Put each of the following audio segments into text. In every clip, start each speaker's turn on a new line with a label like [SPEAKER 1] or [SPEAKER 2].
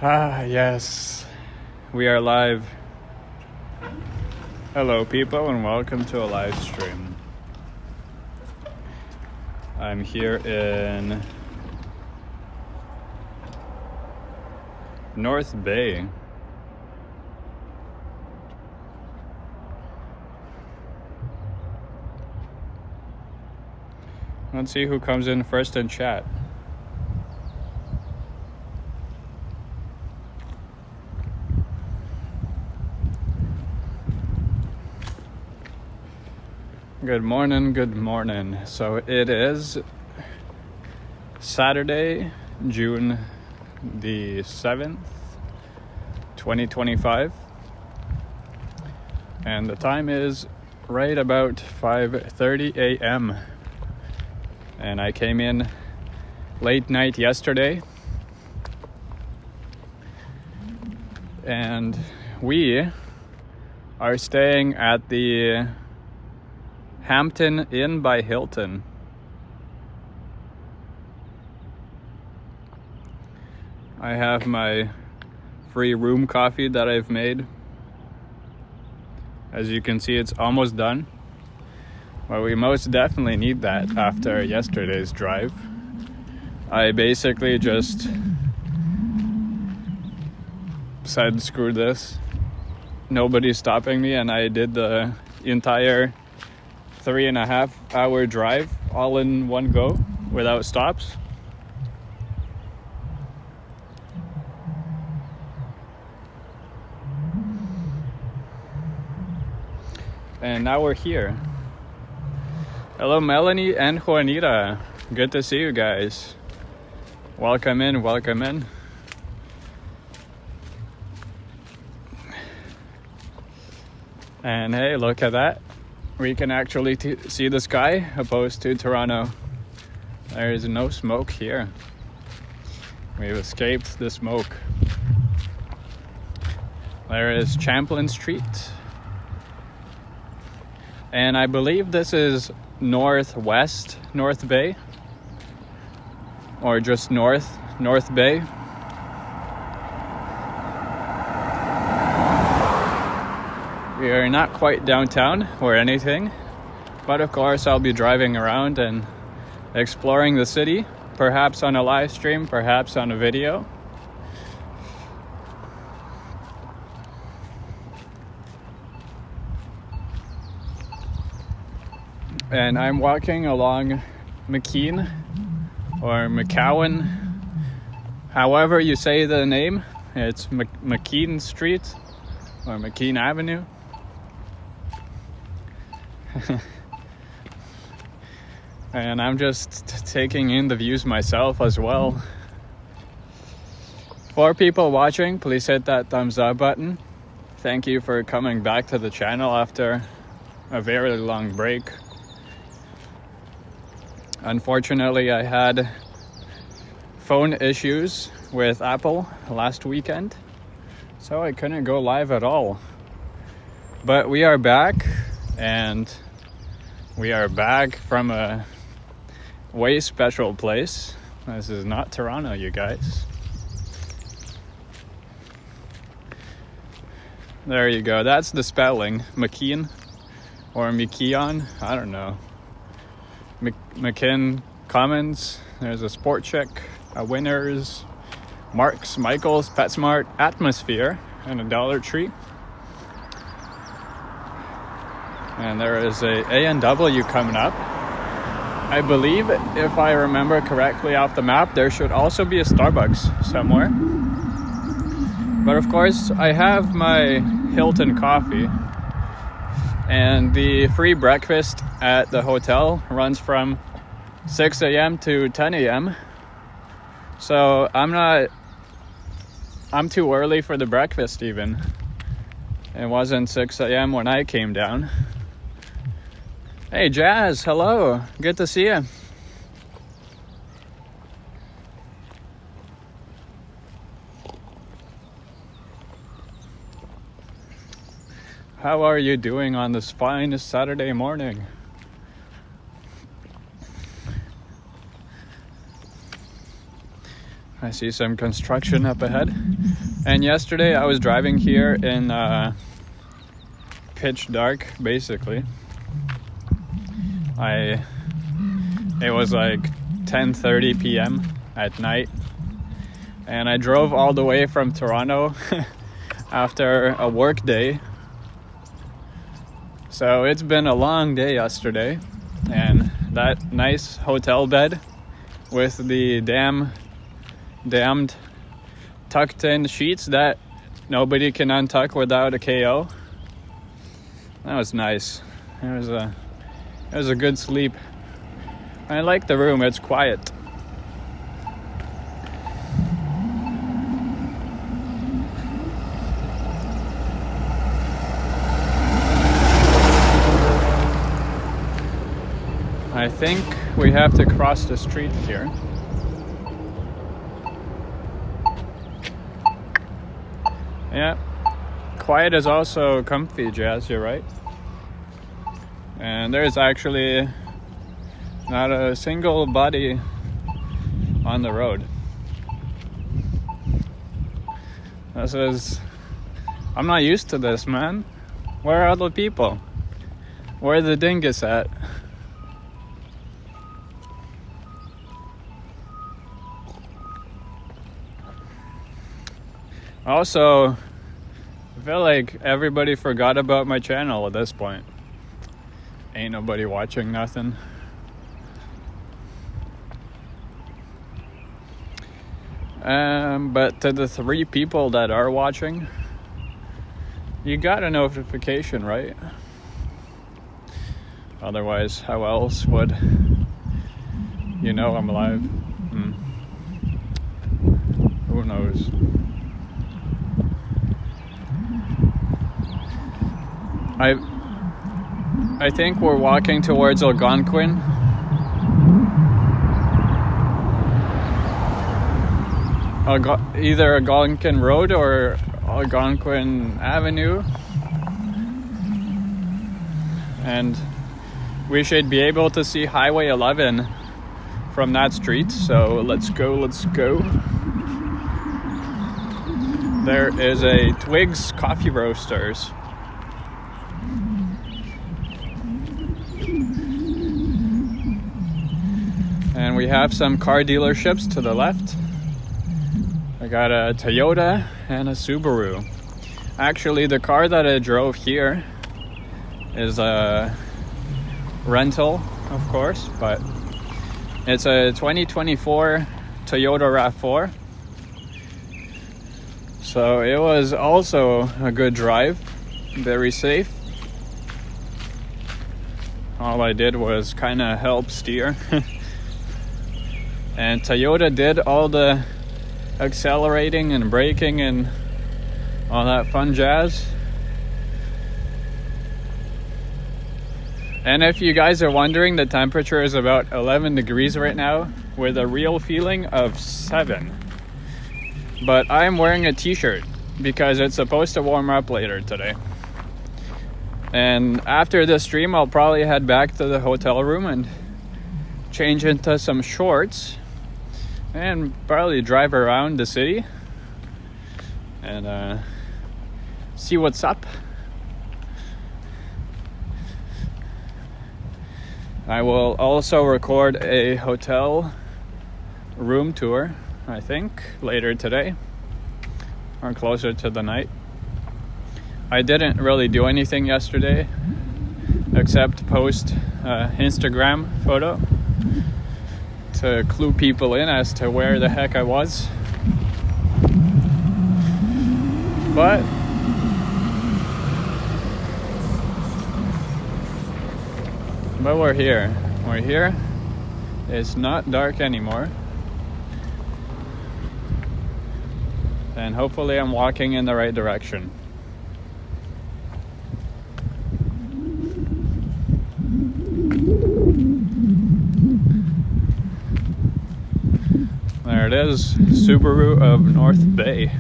[SPEAKER 1] Yes, we are live. Hello people and welcome to a live stream. I'm here in North Bay. Let's see who comes in first in chat. Good morning. So it is Saturday, June the 7th, 2025. And the time is right about 5:30 a.m. And I came in late night yesterday. And we are staying at the Hampton Inn by Hilton. I have my free room coffee that I've made. As you can see, it's almost done. Well, we most definitely need that after yesterday's drive. I basically just said, screw this. Nobody's stopping me, and I did the entire 3.5 hour drive all in one go without stops. And now we're here. Hello Melanie and Juanita. Good to see you guys. Welcome in. And hey, look at that. We can actually see the sky opposed to Toronto. There is no smoke here. We've escaped the smoke. There is Champlain Street. And I believe this is northwest North Bay. Or just North Bay. We are not quite downtown or anything, but of course I'll be driving around and exploring the city, perhaps on a live stream, perhaps on a video. And I'm walking along McKean or McCowan, however you say the name. It's McKean Street or McKean Avenue. And I'm just taking in the views myself as well. For people watching, please hit that thumbs up button. Thank you for coming back to the channel after a very long break. Unfortunately, I had phone issues with Apple last weekend, so I couldn't go live at all. But we are back, and we are back from a way special place. This is not Toronto, you guys. There you go. That's the spelling. McKean or McKeon. I don't know. McKin Commons. There's a Sport Check, a Winners, Marks, Michaels, PetSmart, Atmosphere, and a Dollar Tree. And there is a A&W coming up. I believe, if I remember correctly off the map, there should also be a Starbucks somewhere. But of course, I have my Hilton coffee. And the free breakfast at the hotel runs from 6 a.m. to 10 a.m. So I'm too early for the breakfast even. It wasn't 6 a.m. when I came down. Hey Jazz, hello. Good to see you. How are you doing on this fine Saturday morning? I see some construction up ahead. And yesterday I was driving here in pitch dark, basically. It was like 10:30 p.m. at night, and I drove all the way from Toronto after a work day. So it's been a long day yesterday, and that nice hotel bed with the damned tucked in sheets that nobody can untuck without a KO. That was nice. It was a good sleep. I like the room, it's quiet. I think we have to cross the street here. Yeah, quiet is also comfy, Jazz, you're right. And there's actually not a single body on the road. I'm not used to this, man. Where are the people? Where the dingus at? Also, I feel like everybody forgot about my channel at this point. Ain't nobody watching nothing. But to the 3 people that are watching, you got a notification, right? Otherwise, how else would you know I'm alive? Who knows? I think we're walking towards Algonquin. Either Algonquin Road or Algonquin Avenue. And we should be able to see Highway 11 from that street. So let's go. There is a Twig's Coffee Roasters. And we have some car dealerships to the left. I got a Toyota and a Subaru. Actually, the car that I drove here is a rental, of course, but it's a 2024 Toyota RAV4. So it was also a good drive, very safe. All I did was kind of help steer. And Toyota did all the accelerating and braking and all that fun jazz. And if you guys are wondering, the temperature is about 11 degrees right now with a real feeling of 7. But I'm wearing a t-shirt because it's supposed to warm up later today. And after the stream, I'll probably head back to the hotel room and change into some shorts and probably drive around the city and see what's up. I will also record a hotel room tour, I think, later today or closer to the night. I didn't really do anything yesterday except post Instagram photo to clue people in as to where the heck I was. But we're here. We're here. It's not dark anymore. And hopefully I'm walking in the right direction. There it is, Subaru of North Bay.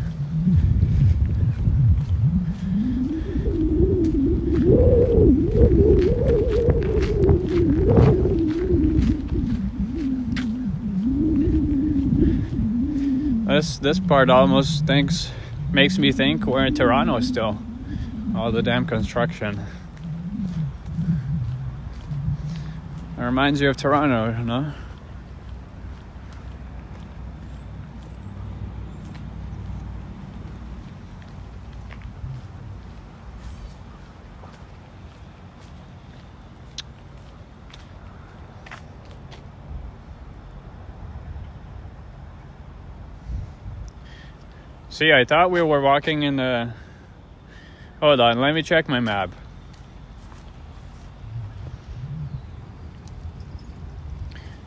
[SPEAKER 1] This part almost stinks Makes me think we're in Toronto still. All the damn construction. It reminds you of Toronto, no? See, I thought we were walking in the... Hold on, let me check my map.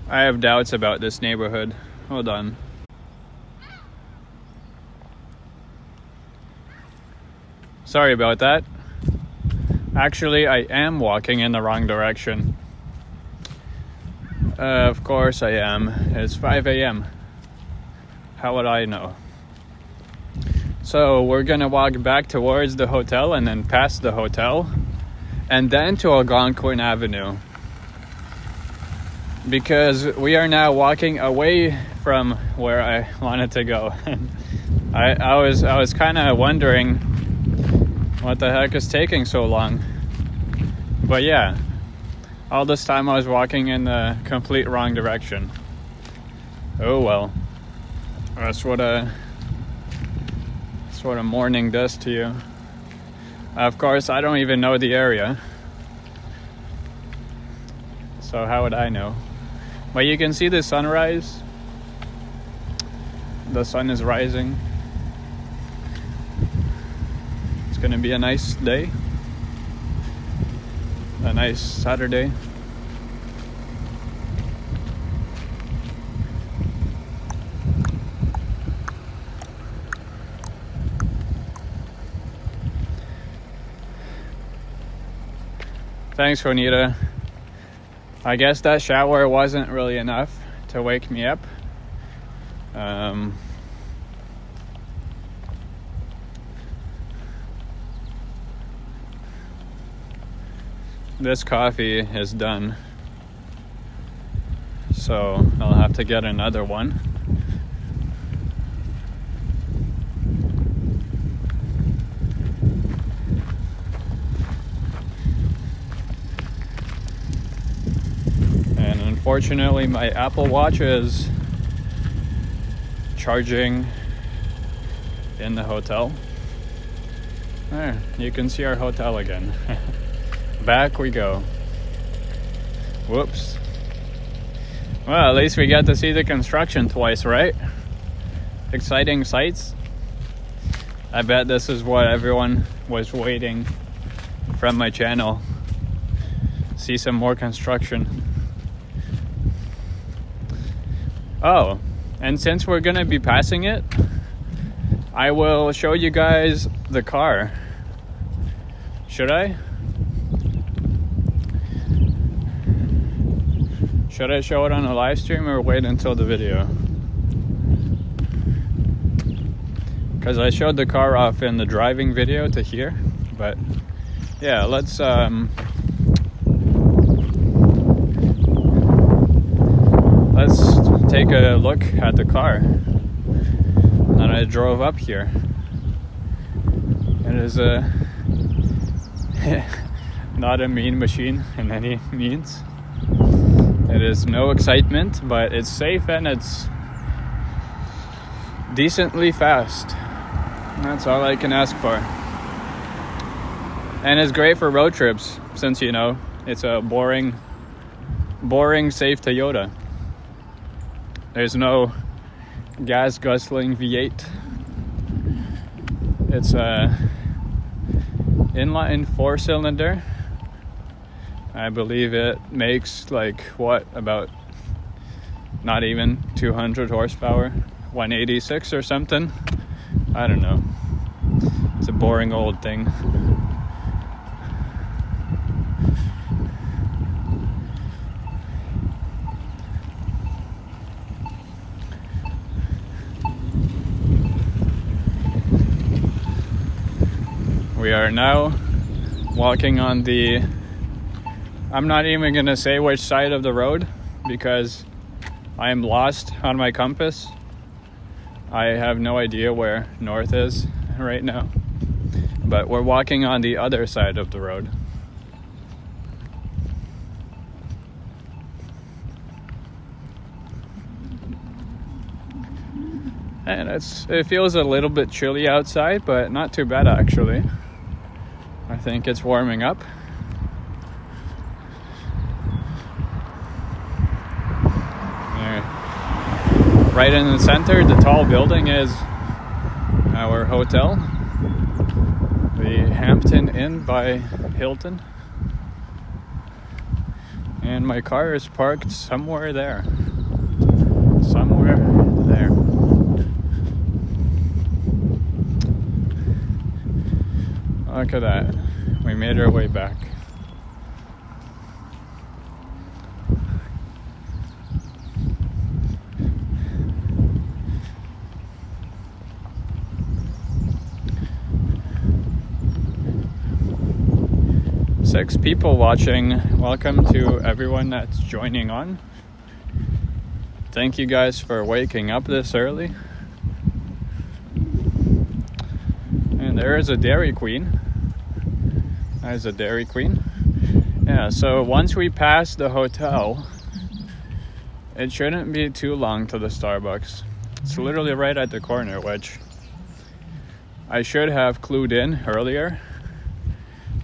[SPEAKER 1] I have doubts about this neighborhood. Hold on. Sorry about that. Actually, I am walking in the wrong direction. Of course I am. It's 5 a.m. How would I know? So we're gonna walk back towards the hotel and then past the hotel and then to Algonquin Avenue, because we are now walking away from where I wanted to go. I was kind of wondering what the heck is taking so long, but yeah, all this time I was walking in the complete wrong direction. Oh well, that's what a morning does to you. Of course, I don't even know the area, so how would I know? But you can see the sunrise. The sun is rising. It's gonna be a nice day, a nice Saturday. Thanks, Juanita. I guess that shower wasn't really enough to wake me up. This coffee is done, so I'll have to get another one. Unfortunately, my Apple Watch is charging in the hotel. There, you can see our hotel again. Back we go. Whoops. Well, at least we got to see the construction twice, right? Exciting sights. I bet this is what everyone was waiting from my channel. See some more construction. Oh, and since we're gonna be passing it, I will show you guys the car. Should I? Should I show it on a live stream or wait until the video? Because I showed the car off in the driving video to here, but yeah, let's take a look at the car that I drove up here. It is not a mean machine in any means. It is no excitement, but it's safe and it's decently fast. That's all I can ask for. And it's great for road trips, since you know it's a boring safe Toyota. There's no gas guzzling V8. It's a inline 4-cylinder. I believe it makes like about not even 200 horsepower, 186 or something. I don't know. It's a boring old thing. We are now walking on the, I'm not even going to say which side of the road because I am lost on my compass. I have no idea where north is right now. But we're walking on the other side of the road. And it feels a little bit chilly outside, but not too bad actually. I think it's warming up. Right in the center, the tall building is our hotel, the Hampton Inn by Hilton. And my car is parked somewhere there. Somewhere there. Look at that. We made our way back. Six people watching. Welcome to everyone that's joining on. Thank you guys for waking up this early. And there is a Dairy Queen. There's a Dairy Queen. Yeah, so once we pass the hotel, it shouldn't be too long to the Starbucks. It's literally right at the corner, which I should have clued in earlier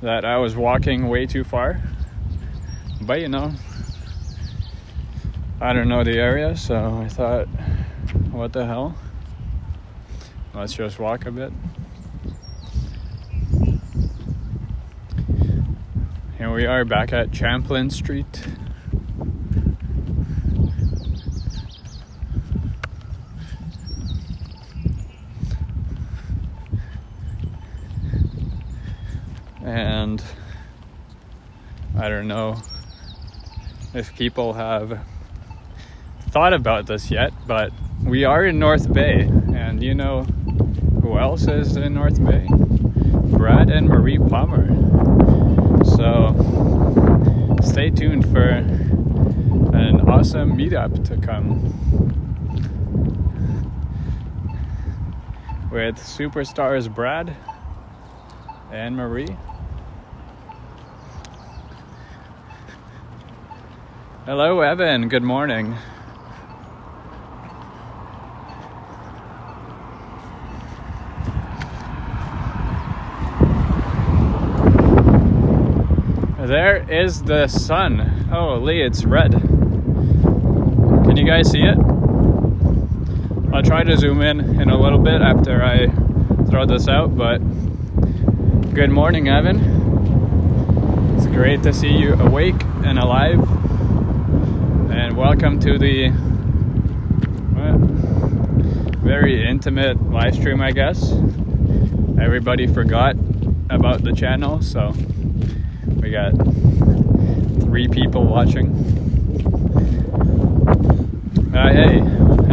[SPEAKER 1] that I was walking way too far. But you know, I don't know the area, so I thought, what the hell? Let's just walk a bit. Here we are back at Champlain Street. And I don't know if people have thought about this yet, but we are in North Bay, and you know who else is in North Bay? Brad and Marie Palmer. So stay tuned for an awesome meetup to come with superstars Brad and Marie. Hello, Evan. Good morning. There is the sun. Holy, it's red. Can you guys see it? I'll try to zoom in a little bit after I throw this out, but good morning, Evan. It's great to see you awake and alive. And welcome to the very intimate live stream, I guess. Everybody forgot about the channel, so we got 3 people watching. Hey,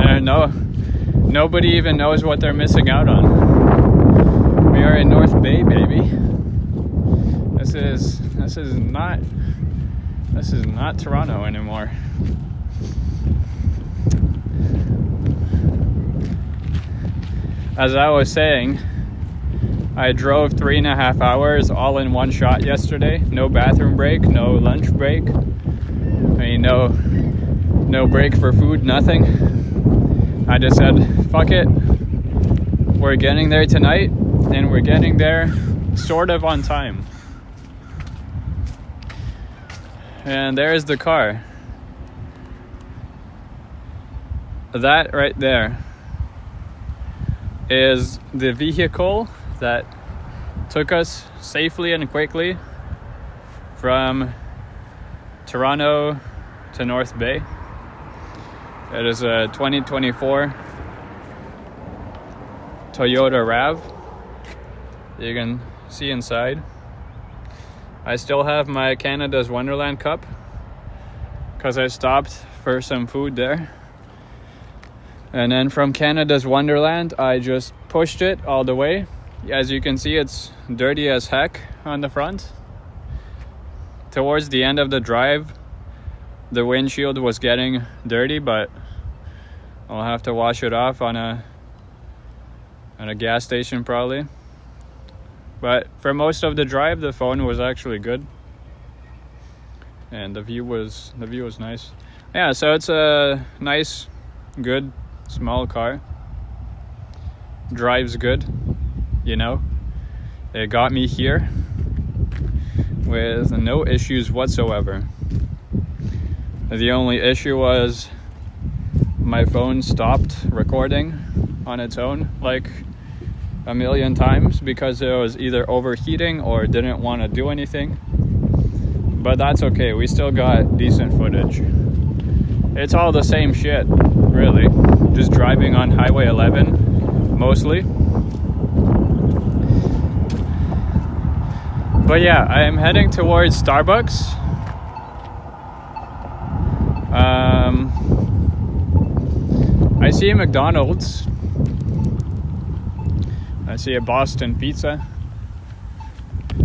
[SPEAKER 1] I know nobody even knows what they're missing out on. We are in North Bay, baby. This is not Toronto anymore. As I was saying, I drove 3.5 hours all in one shot yesterday. No bathroom break, no lunch break. I mean, no break for food, nothing. I just said, fuck it. We're getting there tonight, and we're getting there sort of on time. And there's the car. That right there is the vehicle that took us safely and quickly from Toronto to North Bay. It is a 2024 Toyota RAV. You can see inside. I still have my Canada's Wonderland cup because I stopped for some food there. And then from Canada's Wonderland, I just pushed it all the way. As you can see, it's dirty as heck on the front. Towards the end of the drive, the windshield was getting dirty, but I'll have to wash it off on a gas station probably. But for most of the drive, the phone was actually good, and the view was nice. Yeah, so it's a nice, good, small car. Drives good, you know. It got me here with no issues whatsoever. The only issue was my phone stopped recording on its own like a million times because it was either overheating or didn't want to do anything. But that's okay, we still got decent footage. It's all the same shit, really. Just driving on Highway 11, mostly. But yeah, I am heading towards Starbucks. I see a McDonald's. I see a Boston Pizza.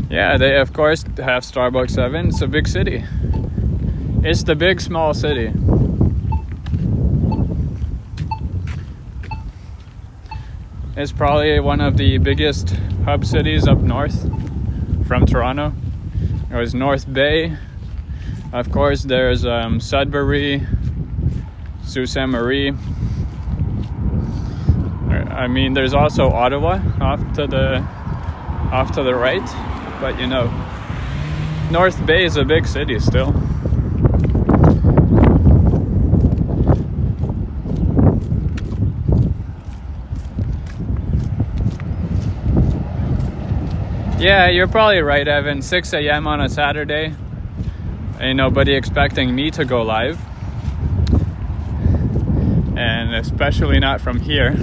[SPEAKER 1] Yeah, they of course have Starbucks 7. It's a big city. It's the big small city. It's probably one of the biggest hub cities up north from Toronto. There's North Bay. Of course, there's Sudbury, Sault Ste. Marie. I mean, there's also Ottawa off to the right, but you know, North Bay is a big city still. Yeah, you're probably right, Evan. 6 a.m. on a Saturday. Ain't nobody expecting me to go live. And especially not from here.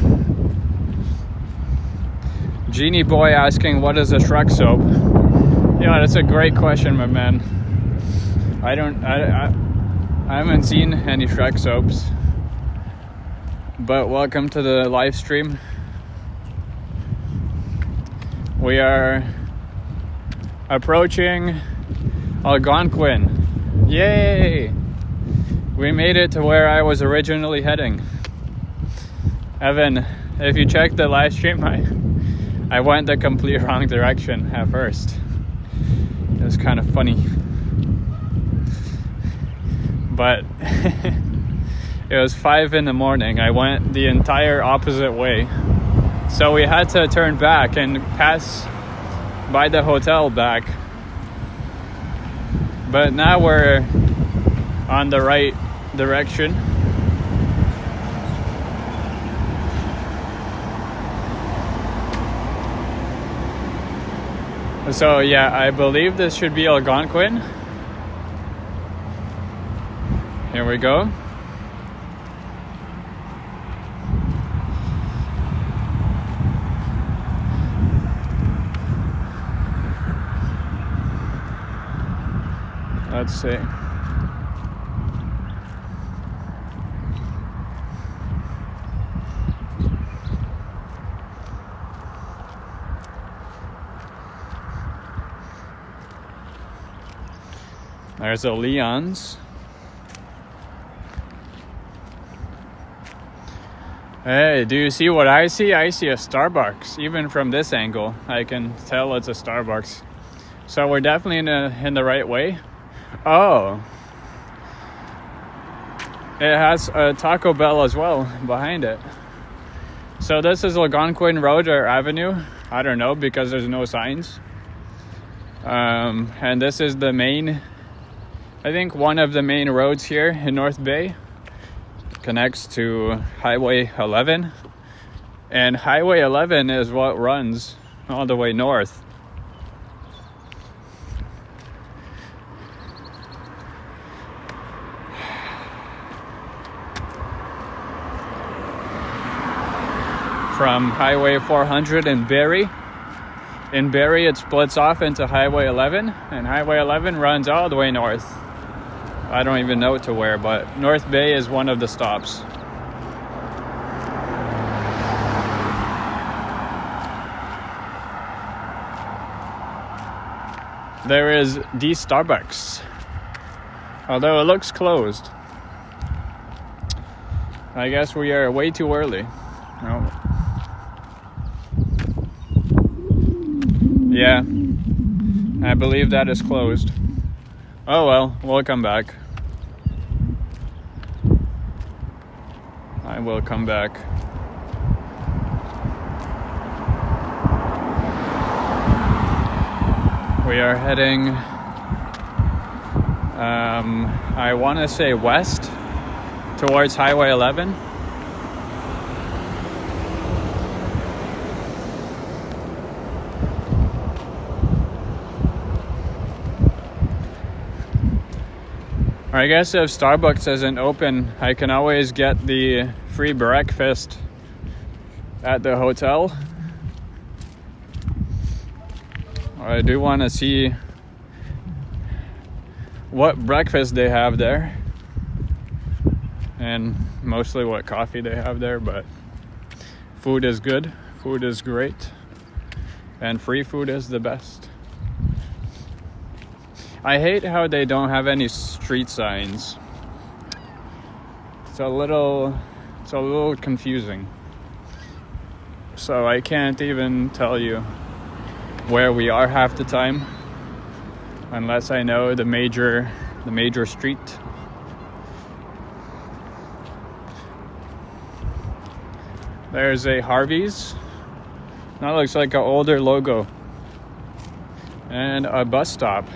[SPEAKER 1] Genie Boy asking, what is a Shrek soap? You know, that's a great question, my man. I haven't seen any Shrek soaps. But welcome to the live stream. We are approaching Algonquin. Yay! We made it to where I was originally heading. Evan, if you check the live stream, I went the complete wrong direction at first. It was kind of funny. But it was 5 a.m. I went the entire opposite way. So we had to turn back and pass by the hotel back. But now we're on the right direction. So yeah, I believe this should be Algonquin. Here we go. Let's see. There's a Leon's. Hey, do you see what I see? I see a Starbucks. Even from this angle, I can tell it's a Starbucks. So we're definitely in the right way. Oh, it has a Taco Bell as well behind it. So this is Algonquin Road or Avenue. I don't know because there's no signs. And this is the main, I think one of the main roads here in North Bay. Connects to Highway 11. And Highway 11 is what runs all the way north. From Highway 400 in Barrie. In Barrie, it splits off into Highway 11, and Highway 11 runs all the way north. I don't even know to where, but North Bay is one of the stops. There is the Starbucks, although it looks closed. I guess we are way too early. No. Yeah, I believe that is closed. Oh well, we'll come back. I will come back. We are heading, I want to say west towards Highway 11. Or I guess if Starbucks isn't open, I can always get the free breakfast at the hotel. I do want to see what breakfast they have there, and mostly what coffee they have there, but food is good, food is great, and free food is the best. I hate how they don't have any street signs. It's a little confusing. So I can't even tell you where we are half the time unless I know the major street. There's a Harvey's. That looks like an older logo. And a bus stop.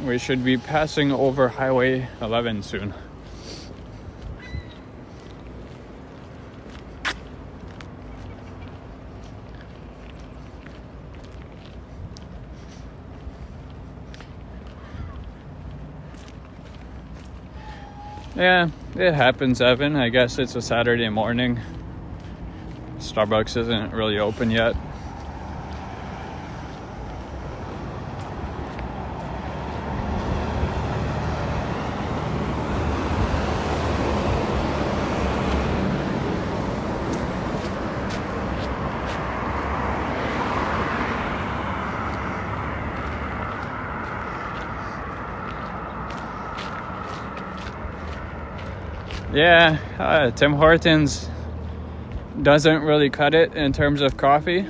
[SPEAKER 1] We should be passing over Highway 11 soon. Yeah, it happens, Evan. I guess it's a Saturday morning. Starbucks isn't really open yet. Yeah, Tim Hortons doesn't really cut it in terms of coffee.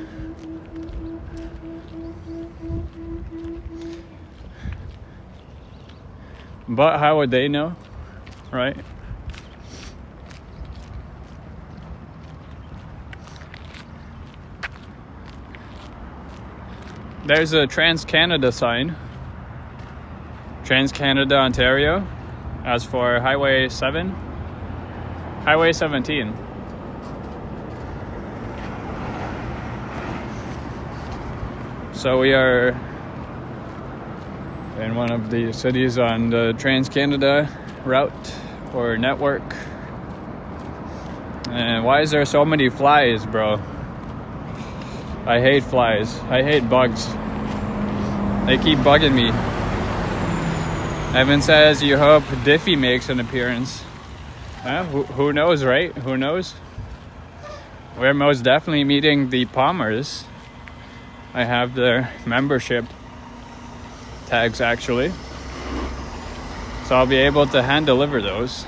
[SPEAKER 1] But how would they know, right? There's a Trans-Canada sign. Trans-Canada, Ontario. As for Highway 7, Highway 17. So we are in one of the cities on the Trans-Canada route or network. And why is there so many flies, bro? I hate flies. I hate bugs. They keep bugging me. Evan says you hope Diffie makes an appearance. Who knows, right? Who knows? We're most definitely meeting the Palmers. I have their membership tags actually. So I'll be able to hand deliver those.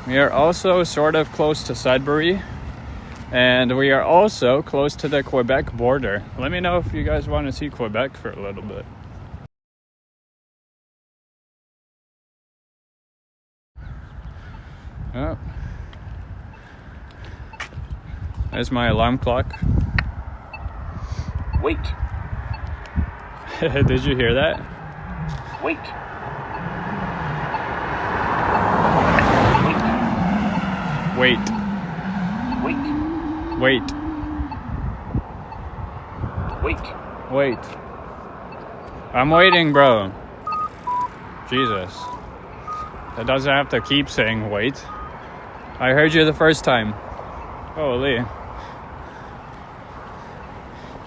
[SPEAKER 1] We are also sort of close to Sudbury. And we are also close to the Quebec border. Let me know if you guys want to see Quebec for a little bit. Oh. There's my alarm clock.
[SPEAKER 2] Wait.
[SPEAKER 1] Did you hear that?
[SPEAKER 2] Wait.
[SPEAKER 1] Wait.
[SPEAKER 2] Wait.
[SPEAKER 1] Wait.
[SPEAKER 2] Wait.
[SPEAKER 1] Wait. I'm waiting, bro. Jesus. That doesn't have to keep saying wait. I heard you the first time. Holy.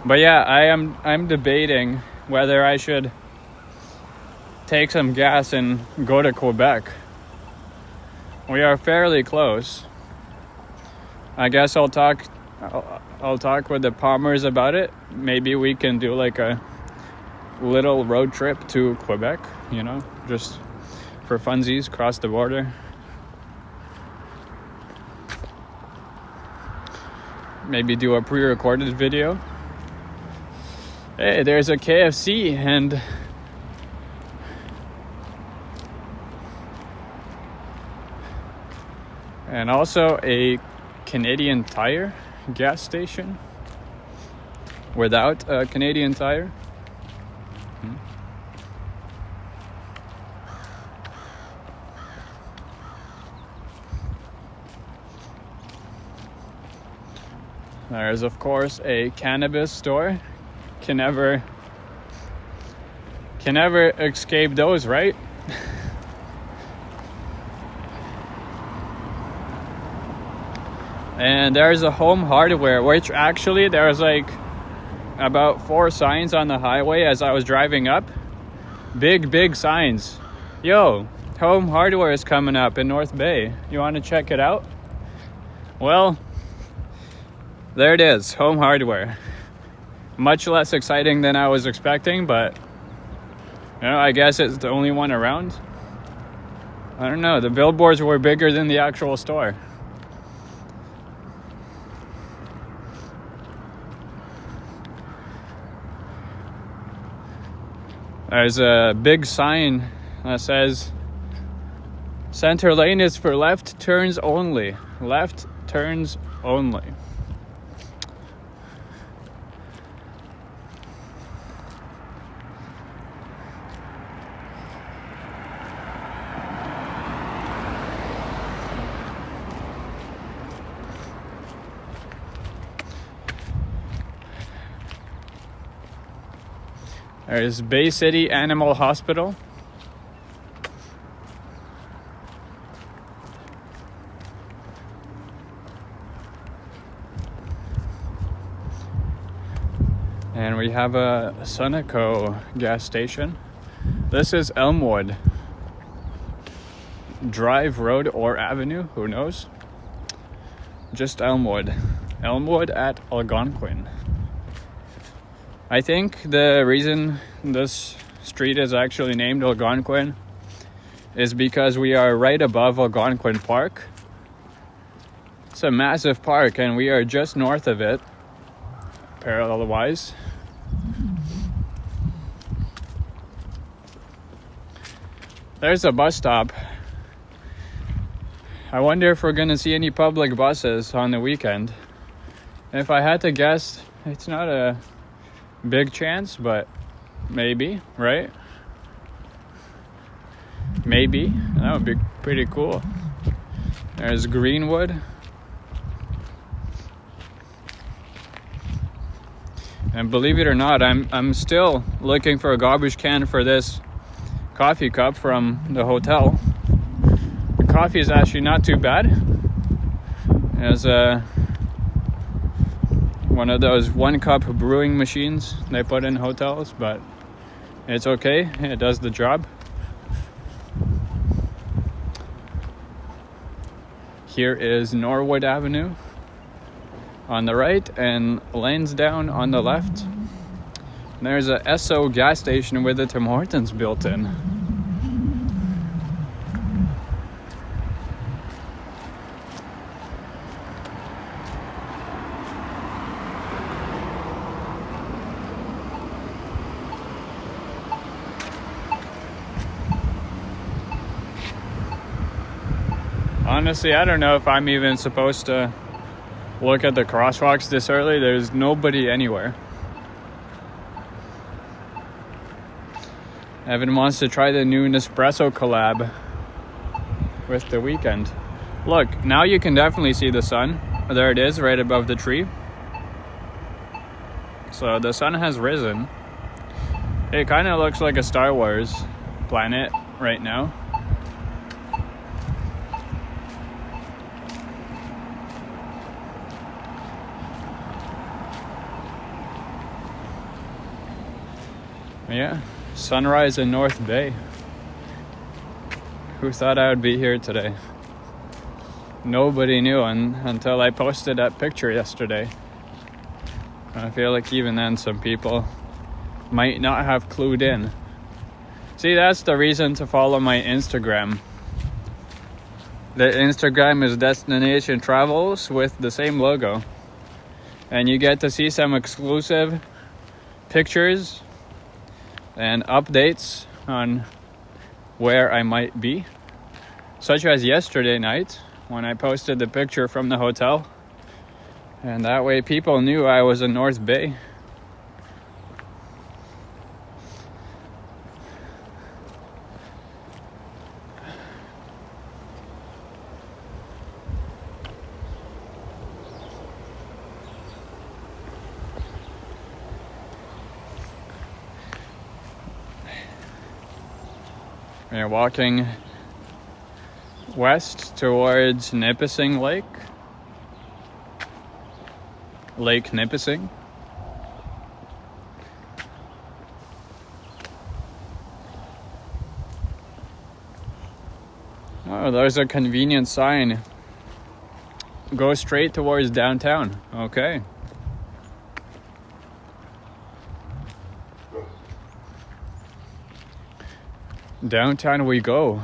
[SPEAKER 1] But yeah, I'm debating whether I should take some gas and go to Quebec. We are fairly close. I guess I'll talk with the Palmers about it. Maybe we can do like a little road trip to Quebec, you know, just for funsies, cross the border. Maybe do a pre-recorded video. Hey, there's a KFC and also a Canadian Tire gas station without a Canadian Tire. There's of course a cannabis store. Can never escape those, right? And there's a Home Hardware, which actually there's like about 4 signs on the highway as I was driving up. Big signs. Yo, Home Hardware is coming up in North Bay. You want to check it out? Well, there it is, Home Hardware. Much less exciting than I was expecting, but you know, I guess it's the only one around. I don't know, the billboards were bigger than the actual store. There's a big sign that says center lane is for left turns only. Left turns only. There's Bay City Animal Hospital. And we have a Sunoco gas station. This is Elmwood. Drive, road, or avenue, who knows? Just Elmwood. Elmwood at Algonquin. I think the reason this street is actually named Algonquin is because we are right above Algonquin Park. It's a massive park and we are just north of it, parallel-wise. There's a bus stop. I wonder if we're gonna see any public buses on the weekend. If I had to guess, it's not a big chance, but maybe, right? Maybe. That would be pretty cool. There's Greenwood. And believe it or not, I'm still looking for a garbage can for this coffee cup from the hotel. The coffee is actually not too bad. There's one of those 1-cup brewing machines they put in hotels, but it's okay. It does the job. Here is Norwood Avenue on the right and Lansdowne on the left. There's a Esso gas station with a Tim Hortons built in. Honestly, I don't know if I'm even supposed to look at the crosswalks this early. There's nobody anywhere. Evan wants to try the new Nespresso collab with the Weekend. Look, now you can definitely see the sun. There it is, right above the tree. So the sun has risen. It kind of looks like a Star Wars planet right now. Yeah, sunrise in North Bay. Who thought I would be here today? Nobody knew until I posted that picture yesterday. I feel like even then some people might not have clued in. See, that's the reason to follow my Instagram. The Instagram is Destination Travels with the same logo. And you get to see some exclusive pictures and updates on where I might be. Such as yesterday night when I posted the picture from the hotel. And that way people knew I was in North Bay. We're walking west towards Nipissing Lake. Lake Nipissing. Oh, there's a convenient sign. Go straight towards downtown. Okay. Downtown we go.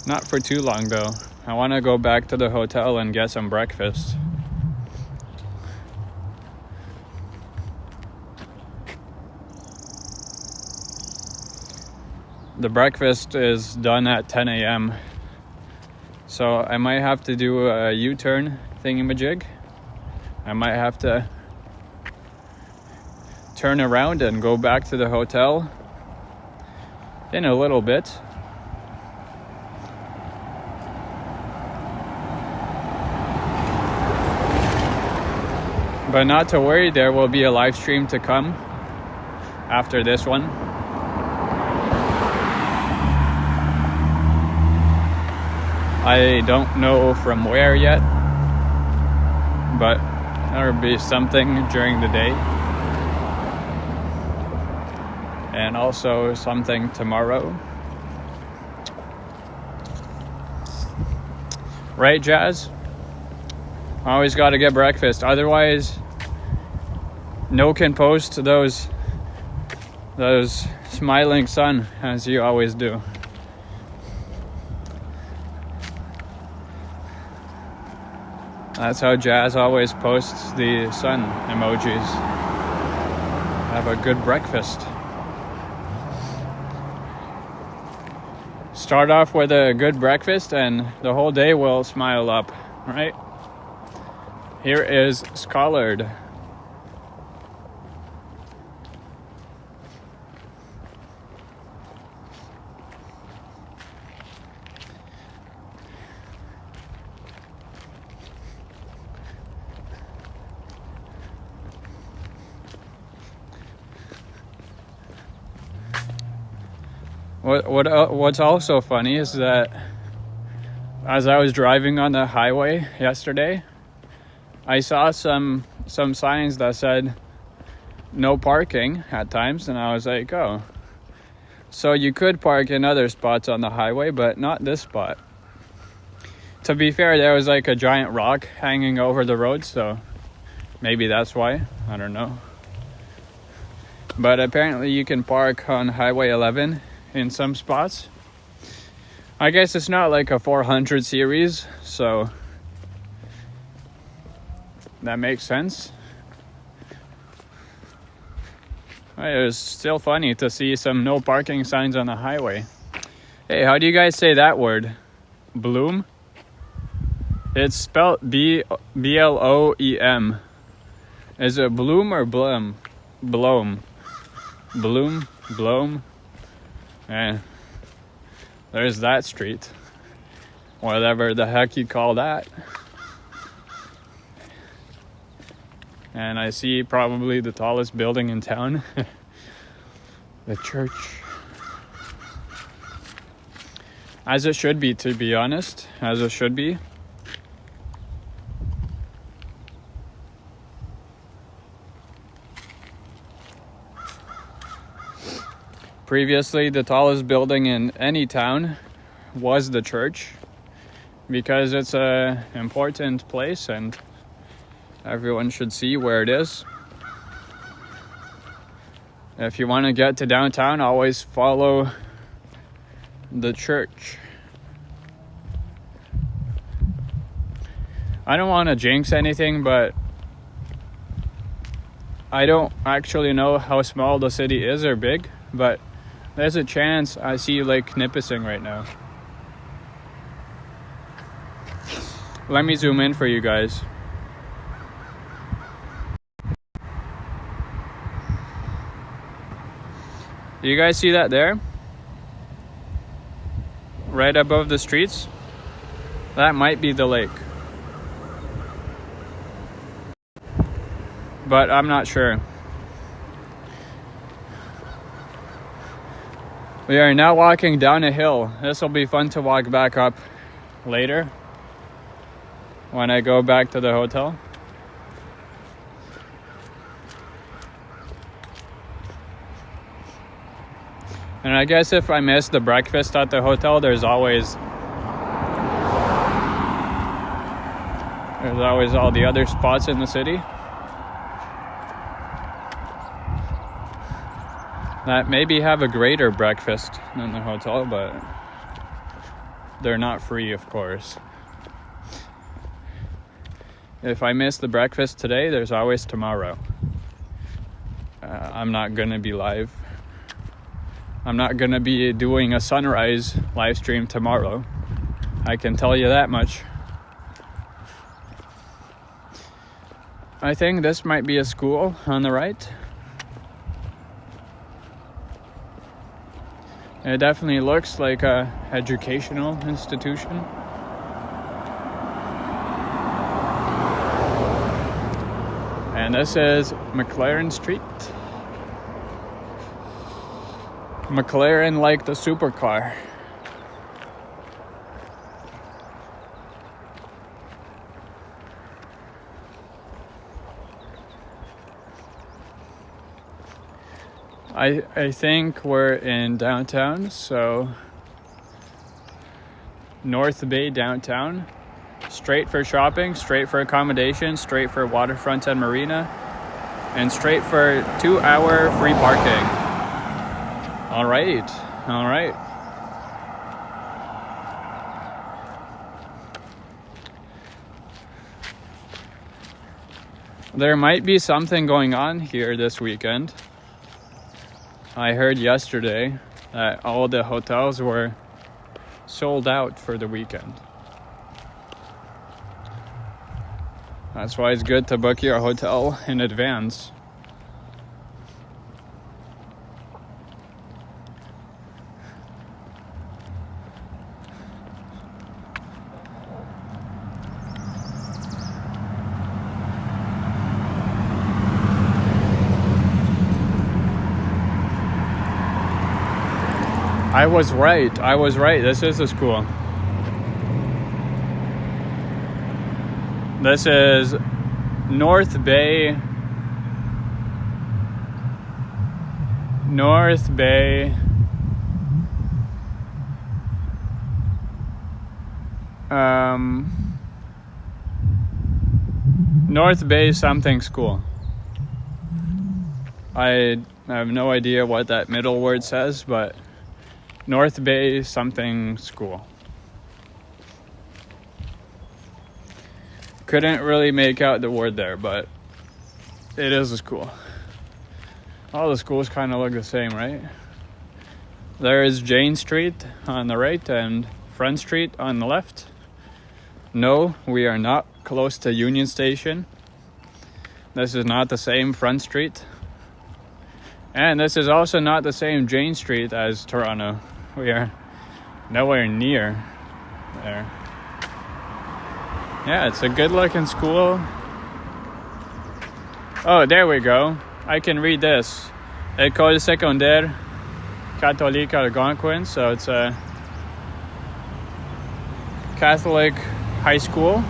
[SPEAKER 1] Not for too long though. I want to go back to the hotel and get some breakfast. The breakfast is done at 10 a.m. So I might have to do a U-turn thingamajig. I might have to turn around and go back to the hotel in a little bit. But not to worry, there will be a live stream to come after this one. I don't know from where yet, but there'll be something during the day. And also something tomorrow. Right, Jazz? Always got to get breakfast. Otherwise, no can post those smiling sun as you always do. That's how Jazz always posts the sun emojis. Have a good breakfast. Start off with a good breakfast and the whole day will smile up, right? Here is Scholard. What's also funny is that as I was driving on the highway yesterday, I saw some signs that said no parking at times, and I was like, oh, so you could park in other spots on the highway, but not this spot. To be fair, there was like a giant rock hanging over the road, so maybe that's why. I don't know. But apparently you can park on Highway 11 in some spots. I guess it's not like a 400 series, so that makes sense. It was still funny to see some no parking signs on the highway. Hey, how do you guys say that word? Bloom? It's spelled B-L-O-E-M. Is it bloom or blum? Bloom. Bloom? Bloom? Eh. There's that street. Whatever the heck you call that. And I see probably the tallest building in town. The church. As it should be, to be honest. As it should be. Previously, the tallest building in any town was the church. because it's a important place and everyone should see where it is. If you want to get to downtown, always follow the church. I don't want to jinx anything, but I don't actually know how small the city is or big, but there's a chance I see Lake Nipissing right now. Let me zoom in for you guys. You guys see that there? Right above the streets? That might be the lake. But I'm not sure. We are now walking down a hill. This will be fun to walk back up later when I go back to the hotel. And I guess if I miss the breakfast at the hotel, there's always all the other spots in the city that maybe have a greater breakfast than the hotel, but they're not free, of course. If I miss the breakfast today, there's always tomorrow. I'm not gonna be live. I'm not gonna be doing a sunrise live stream tomorrow. I can tell you that much. I think this might be a school on the right. It definitely looks like a educational institution. And this is McLaren Street. McLaren like the supercar. I think we're in downtown, so North Bay downtown. Straight for shopping, straight for accommodation, straight for waterfront and marina, and straight for 2-hour free parking. All right. There might be something going on here this weekend. I heard yesterday that all the hotels were sold out for the weekend. That's why it's good to book your hotel in advance. I was right. This is a school. This is North Bay. North Bay. North Bay something school. I have no idea what that middle word says, but North Bay something school. Couldn't really make out the word there, but it is a school. All the schools kind of look the same, right? There is Jane Street on the right and Front Street on the left. No, we are not close to Union Station. This is not the same Front Street. And this is also not the same Jane Street as Toronto. We are nowhere near there. Yeah, it's a good looking school. Oh, there we go. I can read this. École secondaire catholique Algonquin. So it's a Catholic high school.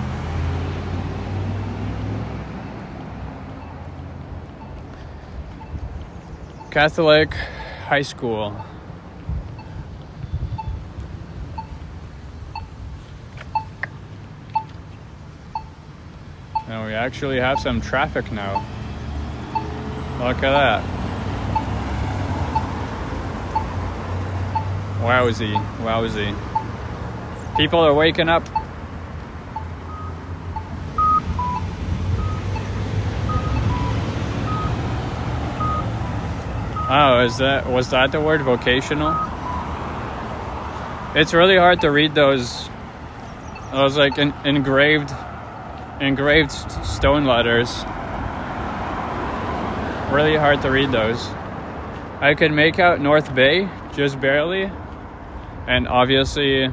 [SPEAKER 1] Catholic high school. And we actually have some traffic now. Look at that. Wowzy, wowzy. People are waking up. Oh, was that the word vocational? It's really hard to read those like engraved stone letters. Really hard to read those. I could make out North Bay just barely, and obviously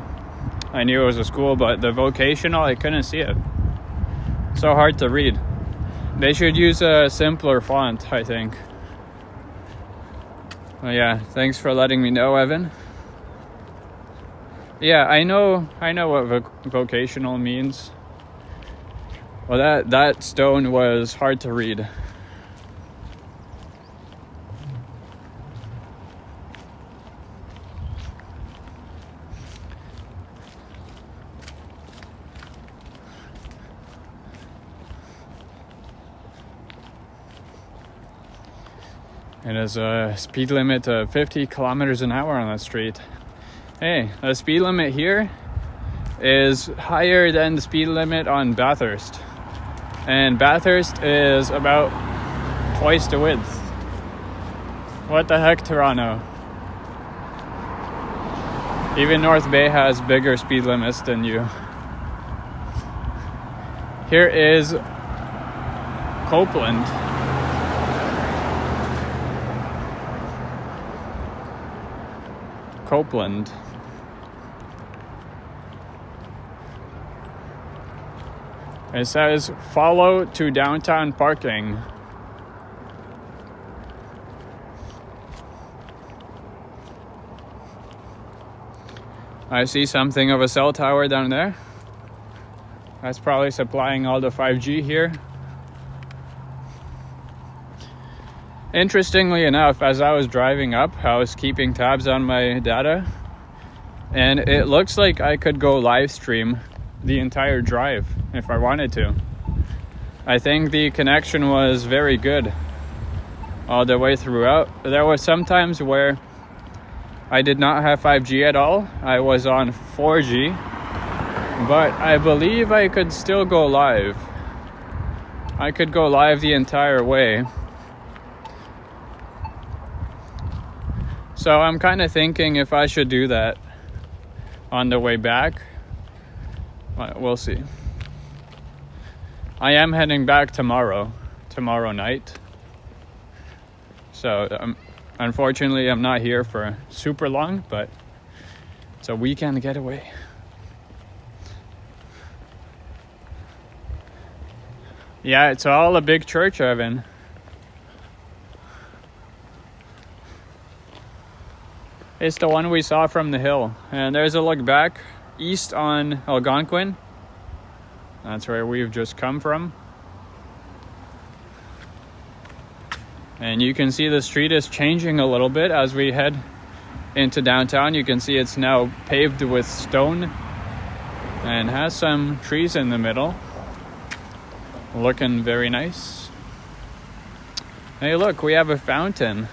[SPEAKER 1] I knew it was a school, but the vocational, I couldn't see it. So hard to read. They should use a simpler font, I think. Well, yeah, thanks for letting me know, Evan. Yeah, I know what vocational means. Well, that stone was hard to read. It is a speed limit of 50 kilometers an hour on that street. Hey, the speed limit here is higher than the speed limit on Bathurst. And Bathurst is about twice the width. What the heck, Toronto? Even North Bay has bigger speed limits than you. Here is Copeland. Copeland. It says follow to downtown parking. I see something of a cell tower down there. That's probably supplying all the 5G here. Interestingly enough, as I was driving up, I was keeping tabs on my data, and it looks like I could go live stream the entire drive if I wanted to. I think the connection was very good all the way throughout. There was some times where I did not have 5G at all. I was on 4G, but I believe I could still go live. I could go live the entire way. So I'm kind of thinking if I should do that on the way back. We'll see. I am heading back tomorrow night. So unfortunately I'm not here for super long, but it's a weekend getaway. Yeah, it's all a big church, Evan. It's the one we saw from the hill. And there's a look back east on Algonquin. That's where we've just come from. And you can see the street is changing a little bit as we head into downtown. You can see it's now paved with stone and has some trees in the middle. Looking very nice. Hey, look, we have a fountain.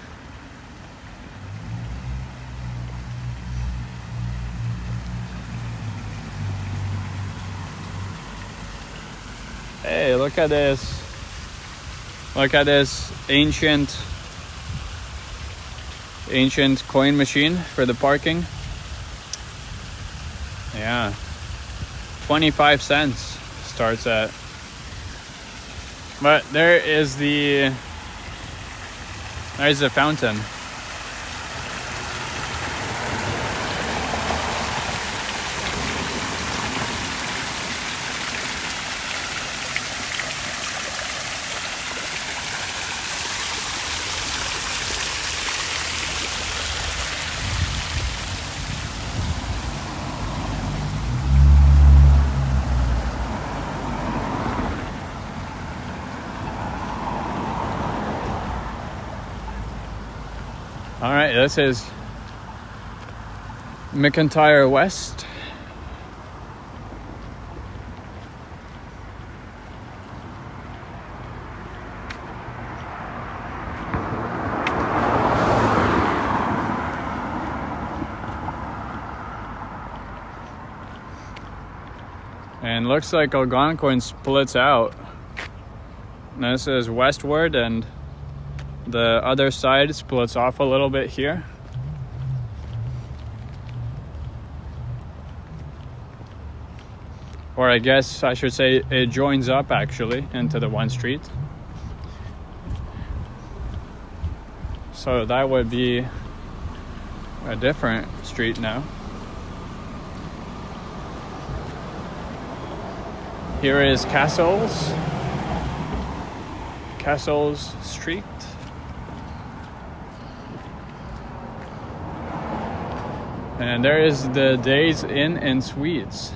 [SPEAKER 1] Hey, look at this. Look at this ancient coin machine for the parking. Yeah. 25 cents starts at. But there's the fountain. All right, this is McIntyre West. And looks like Algonquin splits out. This is westward, and the other side splits off a little bit here. Or I guess I should say it joins up actually into the one street. So that would be a different street now. Here is Castles Street. And there is the Days Inn and Suites.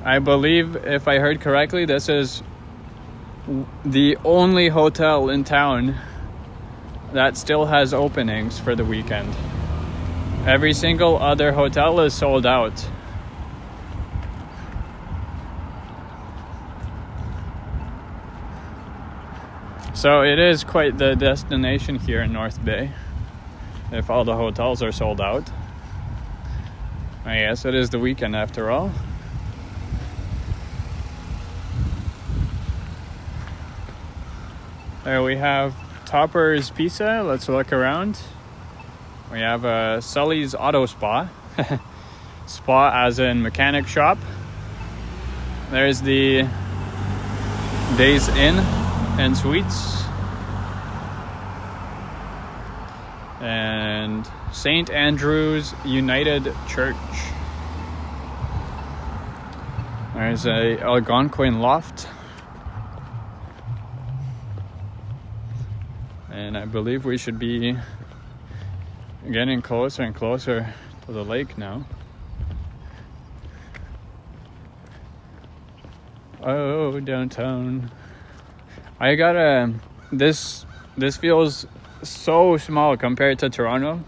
[SPEAKER 1] I believe, if I heard correctly, this is the only hotel in town that still has openings for the weekend. Every single other hotel is sold out. So it is quite the destination here in North Bay, if all the hotels are sold out. I guess it is the weekend after all. There we have Topper's Pizza. Let's look around. We have Sully's Auto Spa. Spa as in mechanic shop. There's the Days Inn and Suites. And St. Andrew's United Church. There's a Algonquin Loft. And I believe we should be getting closer and closer to the lake now. Oh, downtown. I got this feels so small compared to Toronto.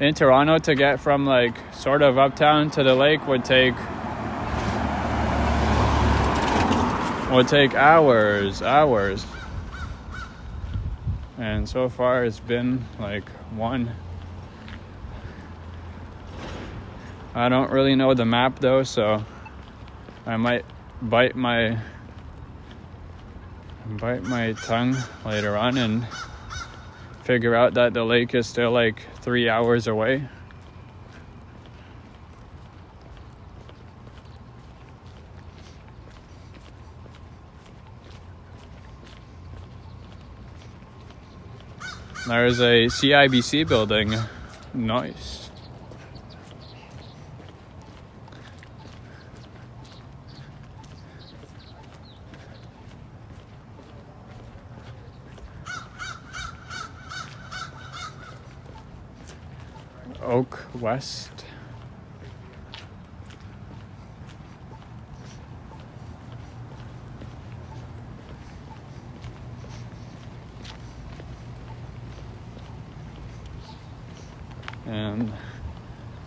[SPEAKER 1] In Toronto, to get from like sort of uptown to the lake would take hours. And so far it's been like one. I don't really know the map though, so I might bite my tongue later on and figure out that the lake is still like 3 hours away. There's a CIBC building. Nice. Oak West. And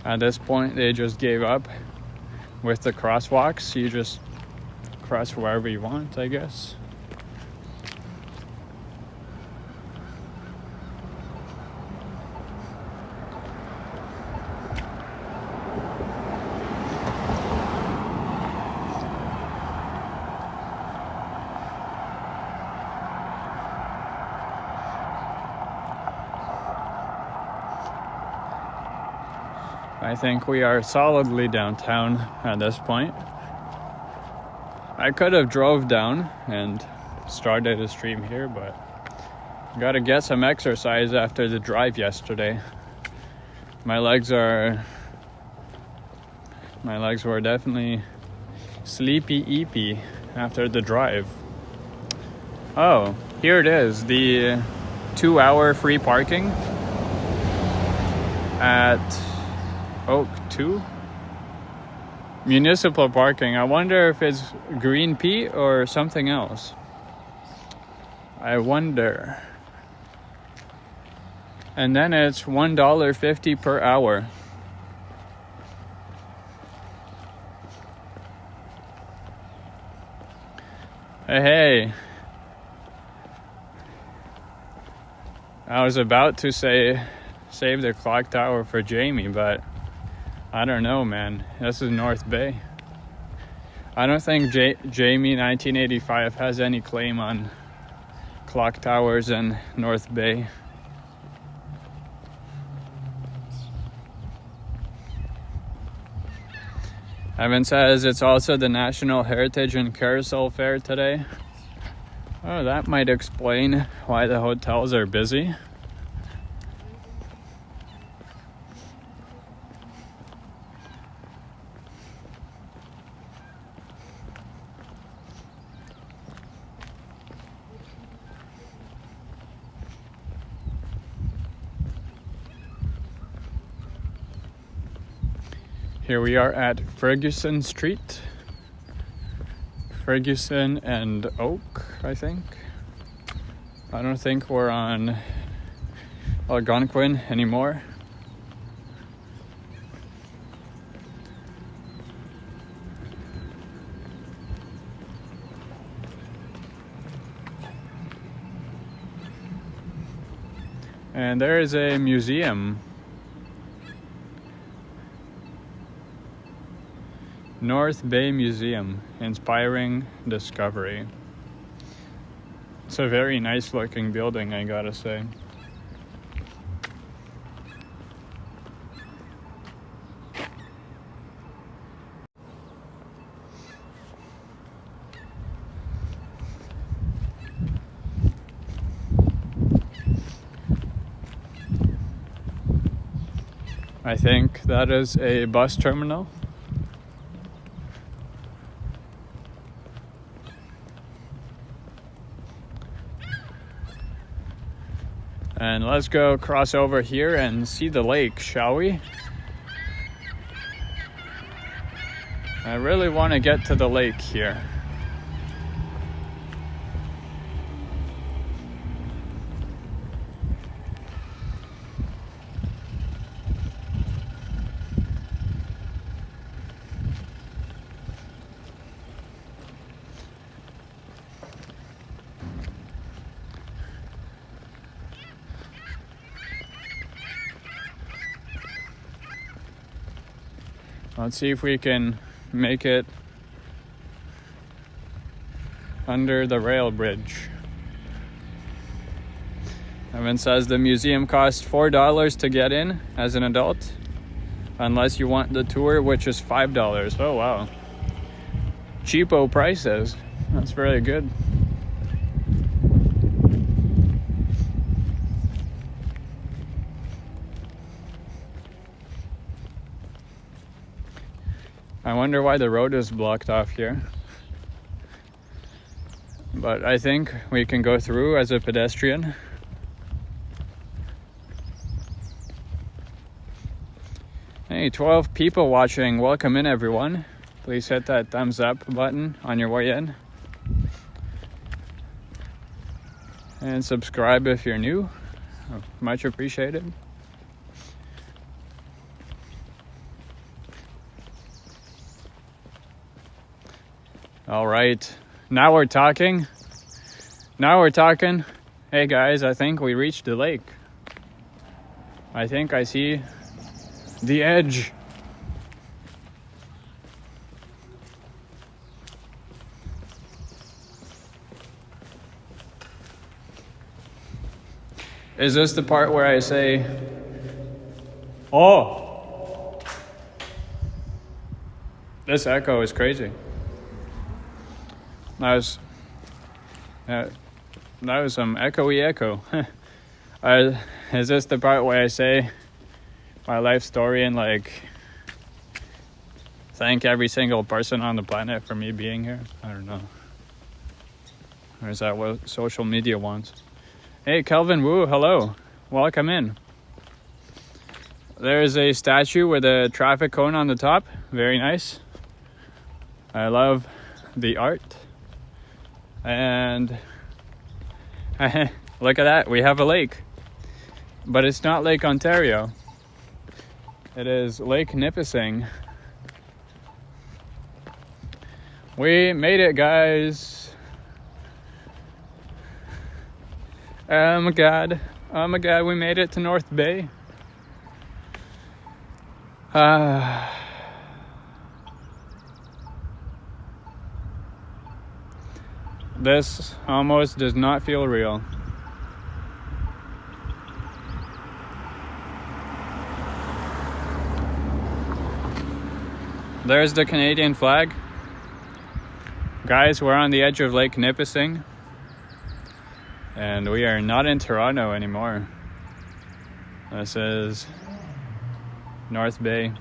[SPEAKER 1] at this point, they just gave up with the crosswalks. You just cross wherever you want, I guess. I think we are solidly downtown at this point. I could have drove down and started a stream here, but gotta get some exercise after the drive yesterday. My legs were definitely sleepy-eepy after the drive. Oh, here it is, the 2-hour free parking at Oak 2 municipal parking. I wonder if it's Green Pea or something else. I wonder. And then it's $1.50 per hour. Hey. I was about to say save the clock tower for Jamie, but I don't know, man. This is North Bay. I don't think Jamie 1985 has any claim on clock towers in North Bay. Evan says it's also the National Heritage and Carousel Fair today. Oh, that might explain why the hotels are busy. Here we are at Ferguson Street. Ferguson and Oak, I think. I don't think we're on Algonquin anymore. And there is a museum. North Bay Museum, Inspiring Discovery. It's a very nice looking building, I gotta say. I think that is a bus terminal. And let's go cross over here and see the lake, shall we? I really want to get to the lake here. Let's see if we can make it under the rail bridge. Evan says the museum costs $4 to get in as an adult, unless you want the tour, which is $5. Oh wow. Cheapo prices. That's really good. I wonder why the road is blocked off here. But I think we can go through as a pedestrian. Hey, 12 people watching. Welcome in, everyone. Please hit that thumbs up button on your way in. And subscribe if you're new. Much appreciated. All right, now we're talking. Hey guys, I think we reached the lake. I think I see the edge. Is this the part where I say, oh, this echo is crazy. That was some echoey echo. Is this the part where I say my life story and like thank every single person on the planet for me being here? I don't know. Or is that what social media wants? Hey, Kelvin Wu, hello. Welcome in. There's a statue with a traffic cone on the top. Very nice. I love the art. And look at that, we have a lake. But it's not Lake Ontario. It is Lake Nipissing. We made it, guys. Oh my god, we made it to North Bay. This almost does not feel real. There's the Canadian flag. Guys, we're on the edge of Lake Nipissing. And we are not in Toronto anymore. This is North Bay.